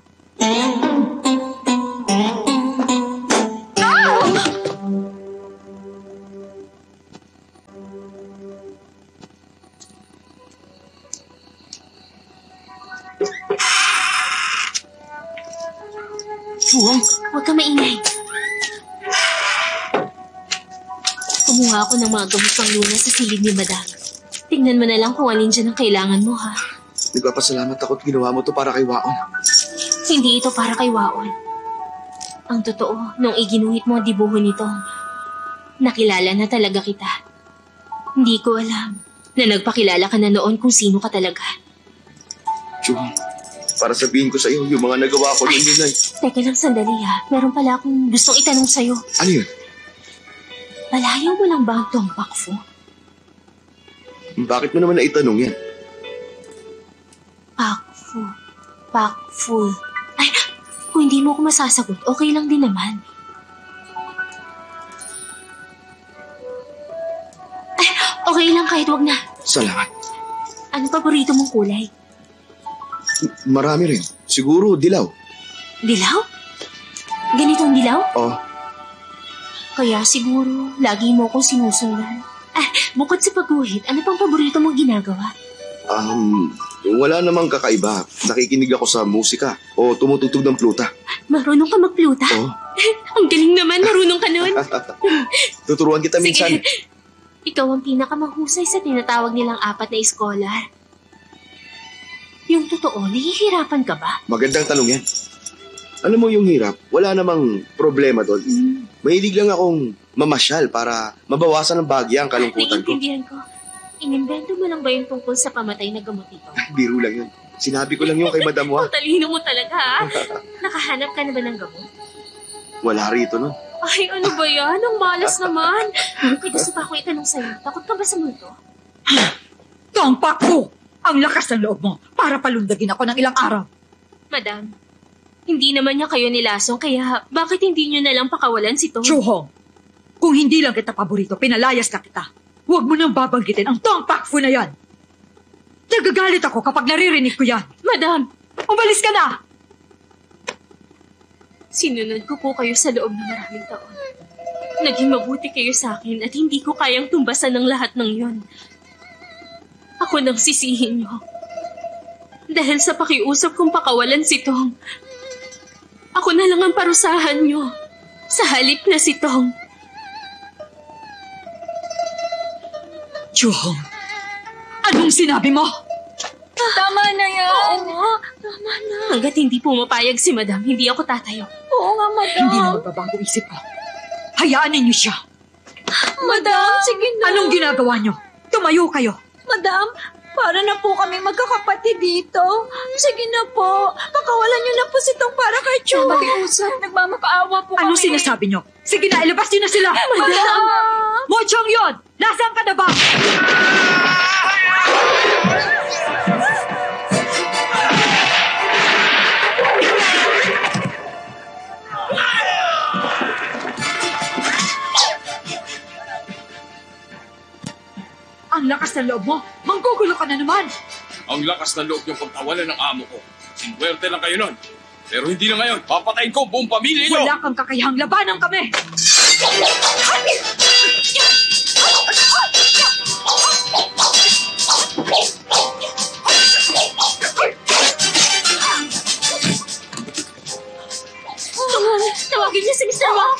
Suhong! Huwag ka maingay. Kumuha ako ng mga gamot pang luna sa silid ni Madam. Tingnan mo na lang kung alin dyan ang kailangan mo, ha? Nagpapasalamat ako at ginawa mo to para kay Waon. Hindi ito para kay Waon. Ang totoo, nung iginuhit mo ang dibuho nito, nakilala na talaga kita. Hindi ko alam na nagpakilala ka na noon kung sino ka talaga. Suhong, para sabihin ko sa iyo yung mga nagawa ko noon yun ay... Teka lang sandali, ha? Meron pala akong gustong itanong sa'yo. Ano yun? Palayaw mo lang ba ang Tong Pakfu? Bakit mo naman naitanong yan? Pakfu. Ay, kung hindi mo ako masasagot, okay lang din naman. Ay, okay lang kahit wag na. Salamat. Ano paborito mong kulay? Marami rin. Siguro dilaw. Dilaw? Ganitong dilaw? Oh, Kaya siguro, lagi mo akong sinusundan. Bukod sa pagguhit, ano pang paborito mong ginagawa? wala namang kakaiba. Nakikinig ako sa musika o tumutugtog ng pluta. Marunong ka magpluta? Oo. Ang galing naman, marunong ka nun. Tuturuan kita minsan. Sige, ikaw ang pinakamahusay sa tinatawag nilang 4 na scholar. Yung totoo, nahihirapan ka ba? Magandang tanong yan. Alam mo yung hirap, wala namang problema doon. Mahilig lang akong mamasyal para mabawasan ng bagya ang kalungkutan ko. Naiintindihan ko. Inimbento mo lang ba yung tungkol sa pamatay na gamot ito? Biro lang yun. Sinabi ko lang yun kay Madam Wa. Ang talino mo talaga, ha? Nakahanap ka na ba ng gamot? Wala rito nun. Ay, ano ba yan? Ang malas naman. May gusto pa akong itanong sa'yo. Takot ka ba sa multo? Tong Pakfu! Ang lakas ng loob mo para palundagin ako ng ilang araw. Madam, hindi naman niya kayo nilasong, kaya bakit hindi niyo nalang pakawalan si Tong? Chuhong, kung hindi lang kita paborito, pinalayas na kita. Huwag mo nang babanggitin ang Tong Pakfu na yan. Nagagalit ako kapag naririnig ko yan. Madam! Umalis ka na! Sinunod ko po kayo sa loob ng maraming taon. Naging mabuti kayo sa akin at hindi ko kayang tumbasan ng lahat ng yon. Ako nang sisihin niyo. Dahil sa pakiusap kong pakawalan si Tong, ako na lang ang parusahan niyo sa halip na si Tong. Chuhong, anong sinabi mo? Tama na yan. Oo, tama na. Hanggat hindi pumapayag si Madam, hindi ako tatayo. Oo nga, Madam. Hindi na magbabago isip ko. Hayaan ninyo siya. Madam, sige na. Anong ginagawa niyo? Tumayo kayo. Madam, para na po kami magkakapatid dito. Sige na po. Pakawalan niyo na po si Tong para kay Chu. Makiusap, nagmamapaawa po kami. Anong sinasabi niyo? Sige na, ilabas niyo na sila. Madam! Mochong yon! Nasaan ka na ba? Ang lakas ng loob mo. Nagugulo ka na naman. Ang lakas na loob niyong pagtawalan ng amo ko. Sinwerte lang kayo nun. Pero hindi na ngayon. Papatayin ko ang buong pamilya niyo. Wala kang kakayahang labanan kami. Tawagin niyo si Mr. Wong.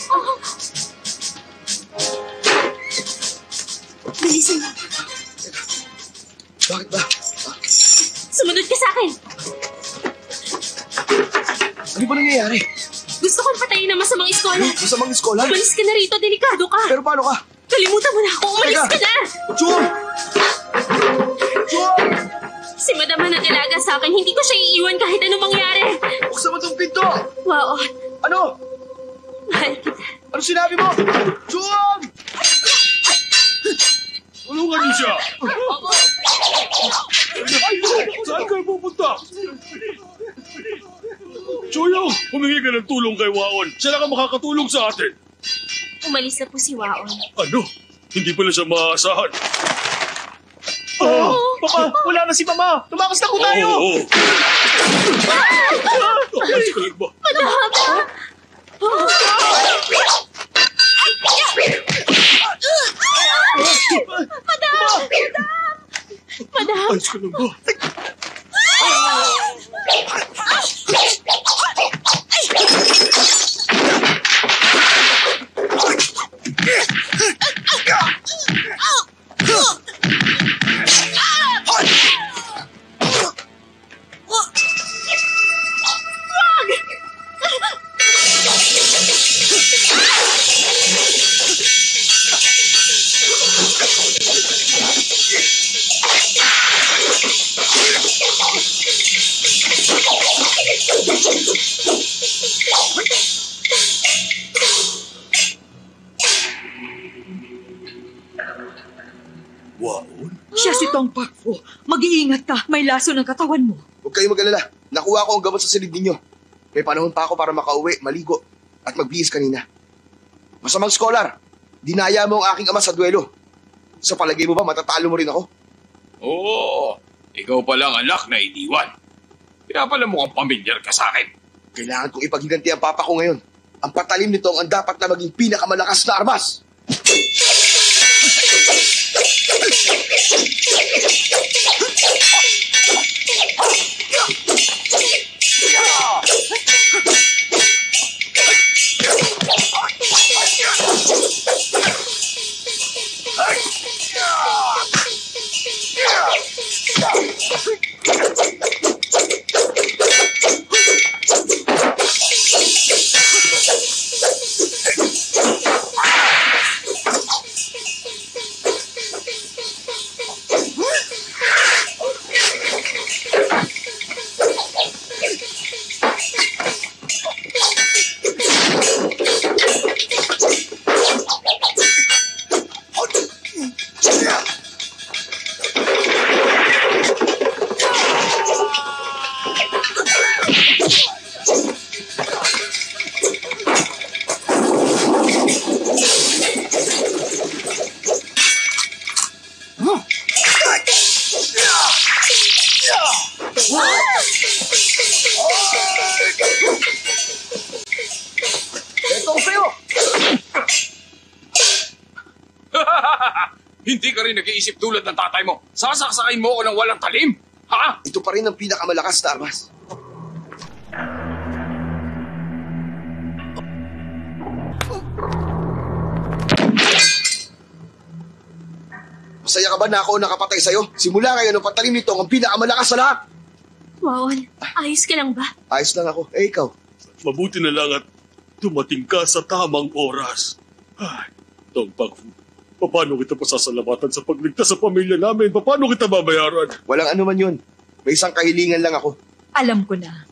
Bilisan mo. Bakit ba? Sumunod ka sa akin. Ano ba nangyayari? Gusto kong patayin ang masamang eskola. Masamang eskola? Umalis ka na rito, delikado ka. Pero paano ka? Kalimutan mo na ako, umalis ka na. Chum! Chum! Si Madam ang nag-alaga sa akin, hindi ko siya iiwan kahit anong mangyari. Buksan mo tong pinto! Wow. Ano? Mahal kita. Ano sinabi mo? Chum! Tulungan niyo siya! Saan kayo pupunta? Choyong, humingi ka ng tulong kay Waon. Siya lang ang makakatulong sa atin. Umalis na po si Waon. Ano? Hindi pala siya maaasahan. Papa, wala na si Mama. Tumakas na po tayo. Oo. Ayos ka lang ba? Madam! Madam! Ayos ka lang ba? Waon? Siya si Tong Pakfu. Mag-iingat ka. May laso ng katawan mo. Huwag kayong mag-alala. Nakuha ko ang gamot sa silid ninyo. May panahon pa ako para makauwi, maligo, at magbihis kanina. Masamang scholar, dinaya mo ang aking ama sa duelo. Sa palagay mo ba matatalo mo rin ako? Oo. Ikaw palang anak na iniwan. Kaya pala mukhang pamilyar ka sa akin. Kailangan kong ipaghiganti ang papa ko ngayon. Ang patalim nito ang dapat na maging pinakamalakas na armas. Hindi ka rin nag-iisip tulad ng tatay mo. Sasaksakin mo ako ng walang talim? Ha? Ito pa rin ang pinakamalakas na armas. Masaya ka ba na ako nakapatay sa'yo? Simula ngayon, ang patalim nito ang pinakamalakas sa lahat. Waon, ayos ka lang ba? Ayos lang ako. Eh, ikaw? Mabuti na lang at dumating ka sa tamang oras. Ay, Tong Pakfu, paano kita pasasalamatan sa pagligtas sa pamilya namin? Paano kita babayaran? Walang anuman yun. May isang kahilingan lang ako. Alam ko na.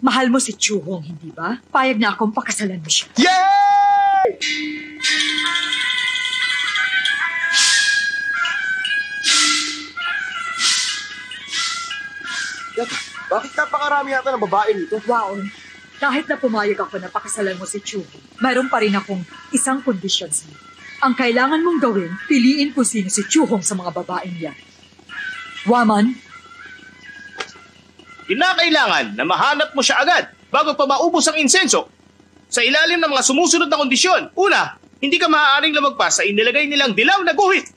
Mahal mo si Chuhong, hindi ba? Payag na akong pakasalan mo siya. Yay! Yata, bakit napakarami yata ng babae nito? Wow. Kahit na pumayag ako na pakasalan mo si Chuhong, mayroon pa rin akong isang kondisyon sa'yo. Ang kailangan mong gawin, piliin kung sino si Chuhong sa mga babaeng yan. Waman, Kinakailangan na mahanap mo siya agad bago pa maubos ang insenso. Sa ilalim ng mga sumusunod na kondisyon. Una, hindi ka maaaring lumagpas sa inilagay nilang dilaw na guhit.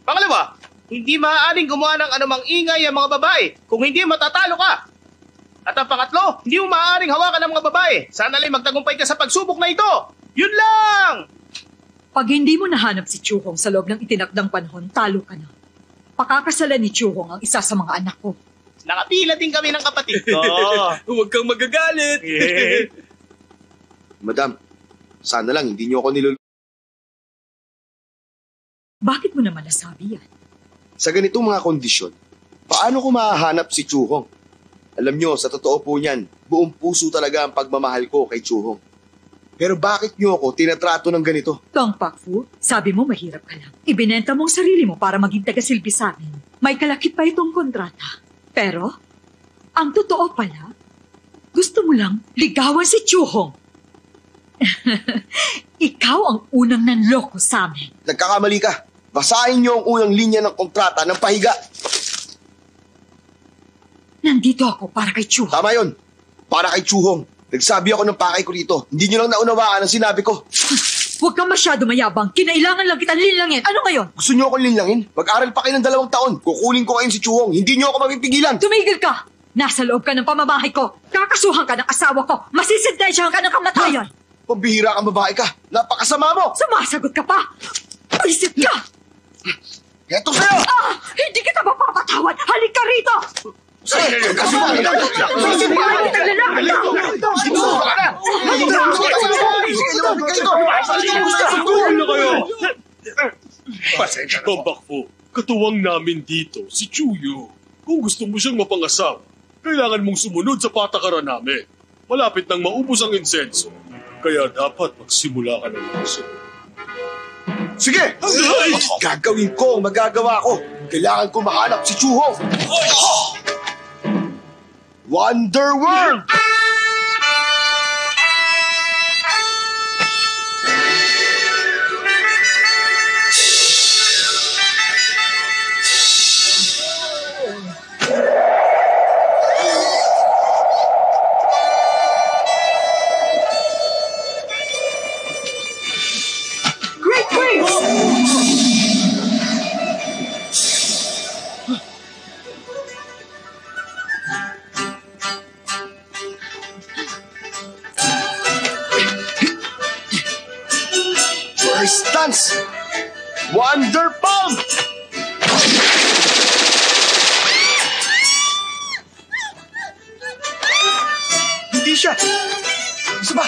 Pangalawa, hindi maaaring gumawa ng anumang ingay ang mga babae kung hindi matatalo ka. At ang pangatlo, hindi mo maaaring hawakan ng mga babae. Sana lang magtagumpay ka sa pagsubok na ito. Yun lang! pag hindi mo nahanap si Chuhong sa loob ng itinakdang panahon, talo ka na. Pakakasalan ni Chuhong ang isa sa mga anak ko. Nakapila din kami ng kapatid ko. Huwag kang magagalit. Yeah. Madam, sana lang hindi niyo ako Bakit mo naman nasabi yan? Sa ganitong mga kondisyon, paano ko mahahanap si Chuhong? Alam niyo, sa totoo po niyan, buong puso talaga ang pagmamahal ko kay Chuhong. Pero bakit niyo ako tinatrato ng ganito? Tong Pakfu, sabi mo mahirap ka lang. Ibinenta mo ang sarili mo para maging tagasilbi sa amin. May kalakip pa itong kontrata. Pero, ang totoo pala, gusto mo lang ligawan si Chuhong. Ikaw ang unang nanloko sa amin. Nagkakamali ka. Basahin niyo ang unang linya ng kontrata ng pahiga. Nandito ako para kay Chuhong. Tama yun. Para kay Chuhong. Nagsabi ako ng pakay ko dito. Hindi niyo lang naunawaan ang sinabi ko. Huwag kang masyado mayabang. Kinailangan lang kitang linlangin. Ano ngayon? Gusto niyo akong linlangin? Mag-aral pa kayo ng 2 taon. Kukunin ko kayo si Chuhong. Hindi niyo ako mapipigilan. Tumigil ka! Nasa loob ka ng pamamahay ko. Kakasuhan ka ng asawa ko. Masisintensyahan ka ng kamatayan. Pambihira kang babae ka. Napakasama mo. Sumasagot ka pa. Isip ka! Eto sa'yo! Hindi kita mapapatawad! Halik ka rito! Bambakfo, katuwang namin dito, si Chuyo. Kung gusto mo siyang mapangasawa, kailangan mong sumunod sa patakaran namin. Malapit nang maubos ang insenso. Kaya dapat magsimula ka ng puso. Sige! Gagawin ko ang magagawa ko. Kailangan ko mahanap si Chuhong. Wonder World! Great Wings! First dance! Wonder Palm! Hindi siya! Isa ba?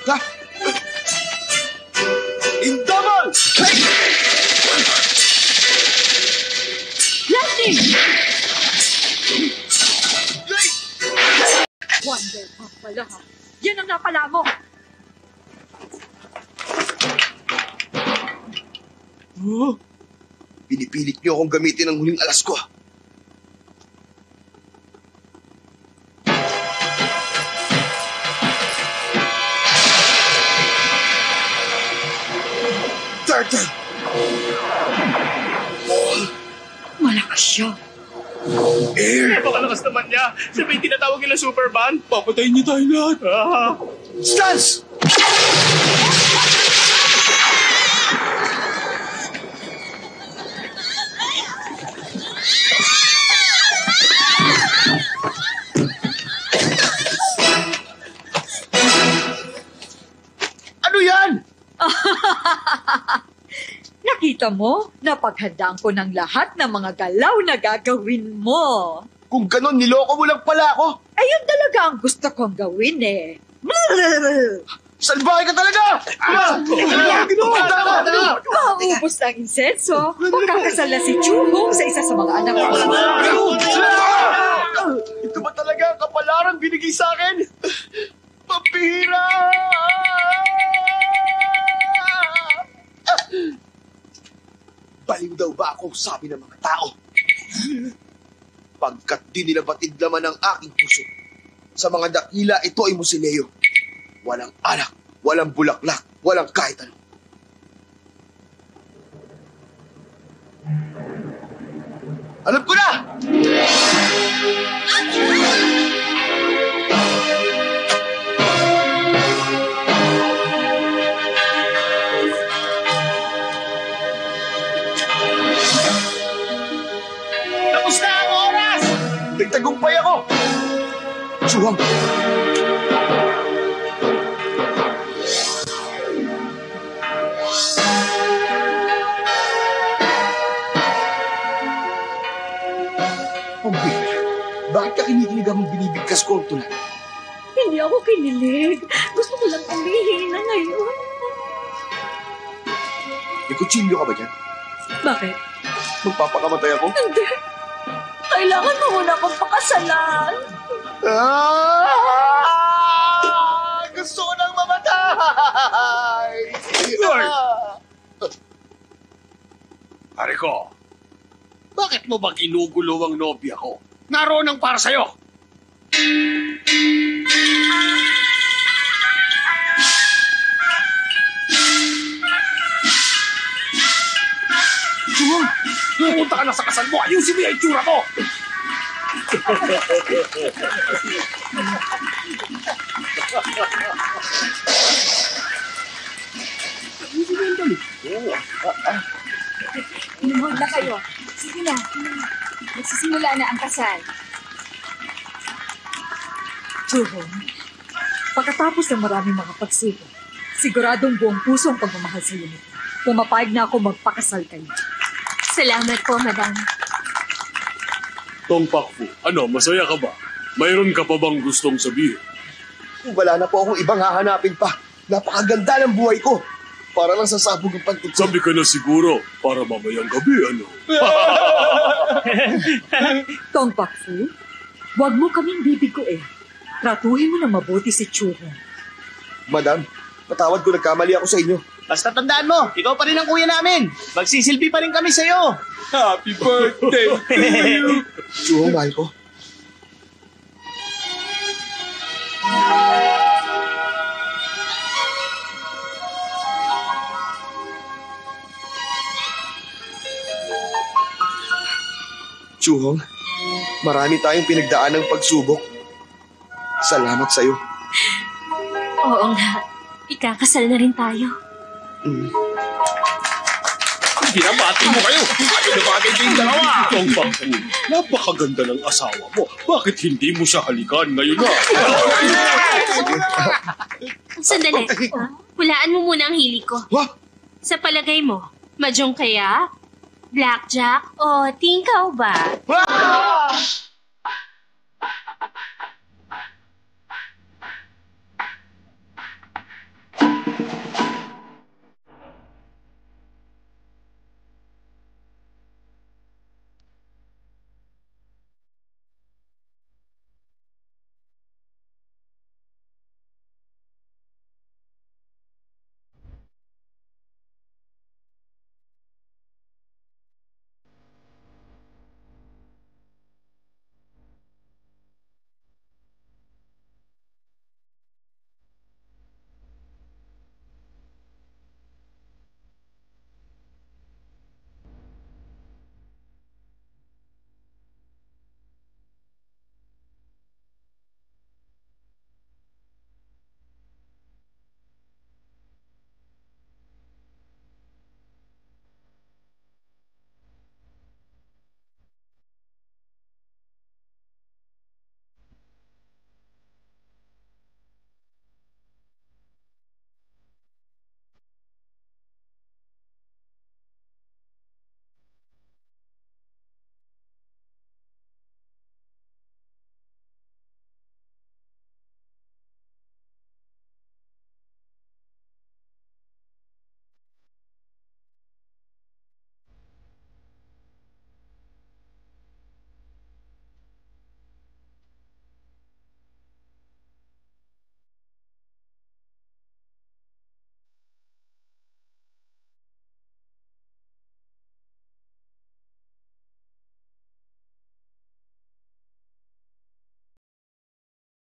Ha? Indamal! Lightning! Wonder Pop pala ha. Yan ang napala mo. Oh, pinipilit niyo akong gamitin ang huling alas ko. Turtle! Malakas siya. Air! Napakalakas naman niya. Sabi tinatawag nila Superman. Papatayin niyo tayo lahat. Stance! Ano yan? Nakita mo? Napaghandaan ko ng lahat ng mga galaw na gagawin mo. Kung ganon, niloko mo lang pala ako. Ayun talaga ang gusto kong gawin eh. Salbahe ka talaga! Maubos na ang insenso. Magkakasal na si Chuhong sa isa sa mga anak ko. Ito ba talaga ang kapalarang binigay sa akin? Pambihira! Baliw daw ba ako, sabi ng mga tao? Pagkat di nila batid laman ang aking puso, Sa mga dakila, ito ay musileo. Walang anak, walang bulaklak, walang kahit ano. Alam ko na! Tapos na ang oras! Nagtagumpay ako! Chuhang! Pambira, bakit ka kinikilig ang binibigkas ko ang tulad? Hindi ako kinilig. Gusto ko lang umihi na ngayon. May kutsilyo ka ba dyan? Bakit? Magpapakamatay ako? Hindi. Kailangan mo muna akong pakasalan. Gusto ko nang mamatay! Pare ko, bakit mo ba ginugulo ang nobya ko? Naroon ang para sa'yo. Pumunta ka na sa kasal mo. Ayusin mo yung itsura mo. Lumuhod na kayo. Sige na. Magsisimula na ang kasal. Chuhong, pagkatapos ng maraming mga pagsipot, siguradong buong puso ang pagmamahal sa iyo. Pumapayag na ako magpakasal kayo. Salamat po, madam. Tong Pakfu, ano, masaya ka ba? Mayroon ka pa bang gustong sabihin? Wala na po akong ibang hahanapin pa. Napakaganda ng buhay ko. Para lang sasabog ang pantutso. Sabi ka na siguro, para mamayang gabi, ano? Tong Pakfu, huwag mo kaming bibiguin. Tratuhin mo na mabuti si Chuhong. Madam, patawad ko, nagkamali ako sa inyo. Basta tandaan mo, ikaw pa rin ang kuya namin. Magsisilbi pa rin kami sa'yo. Happy birthday to you! Chuhong, mahal ko. Chuhong, marami tayong pinagdaan ng pagsubok. Salamat sa'yo. Oo nga. Ikakasal na rin tayo. Binabati mo kayo! Ayaw na bagay kayong dalawa! Tong Pakfu, napakaganda ng asawa mo. Bakit hindi mo siya halikan ngayon na? Sandali. Hulaan mo muna ang hili ko. What? Sa palagay mo, mahjong kaya? Blackjack o tingkaw ba?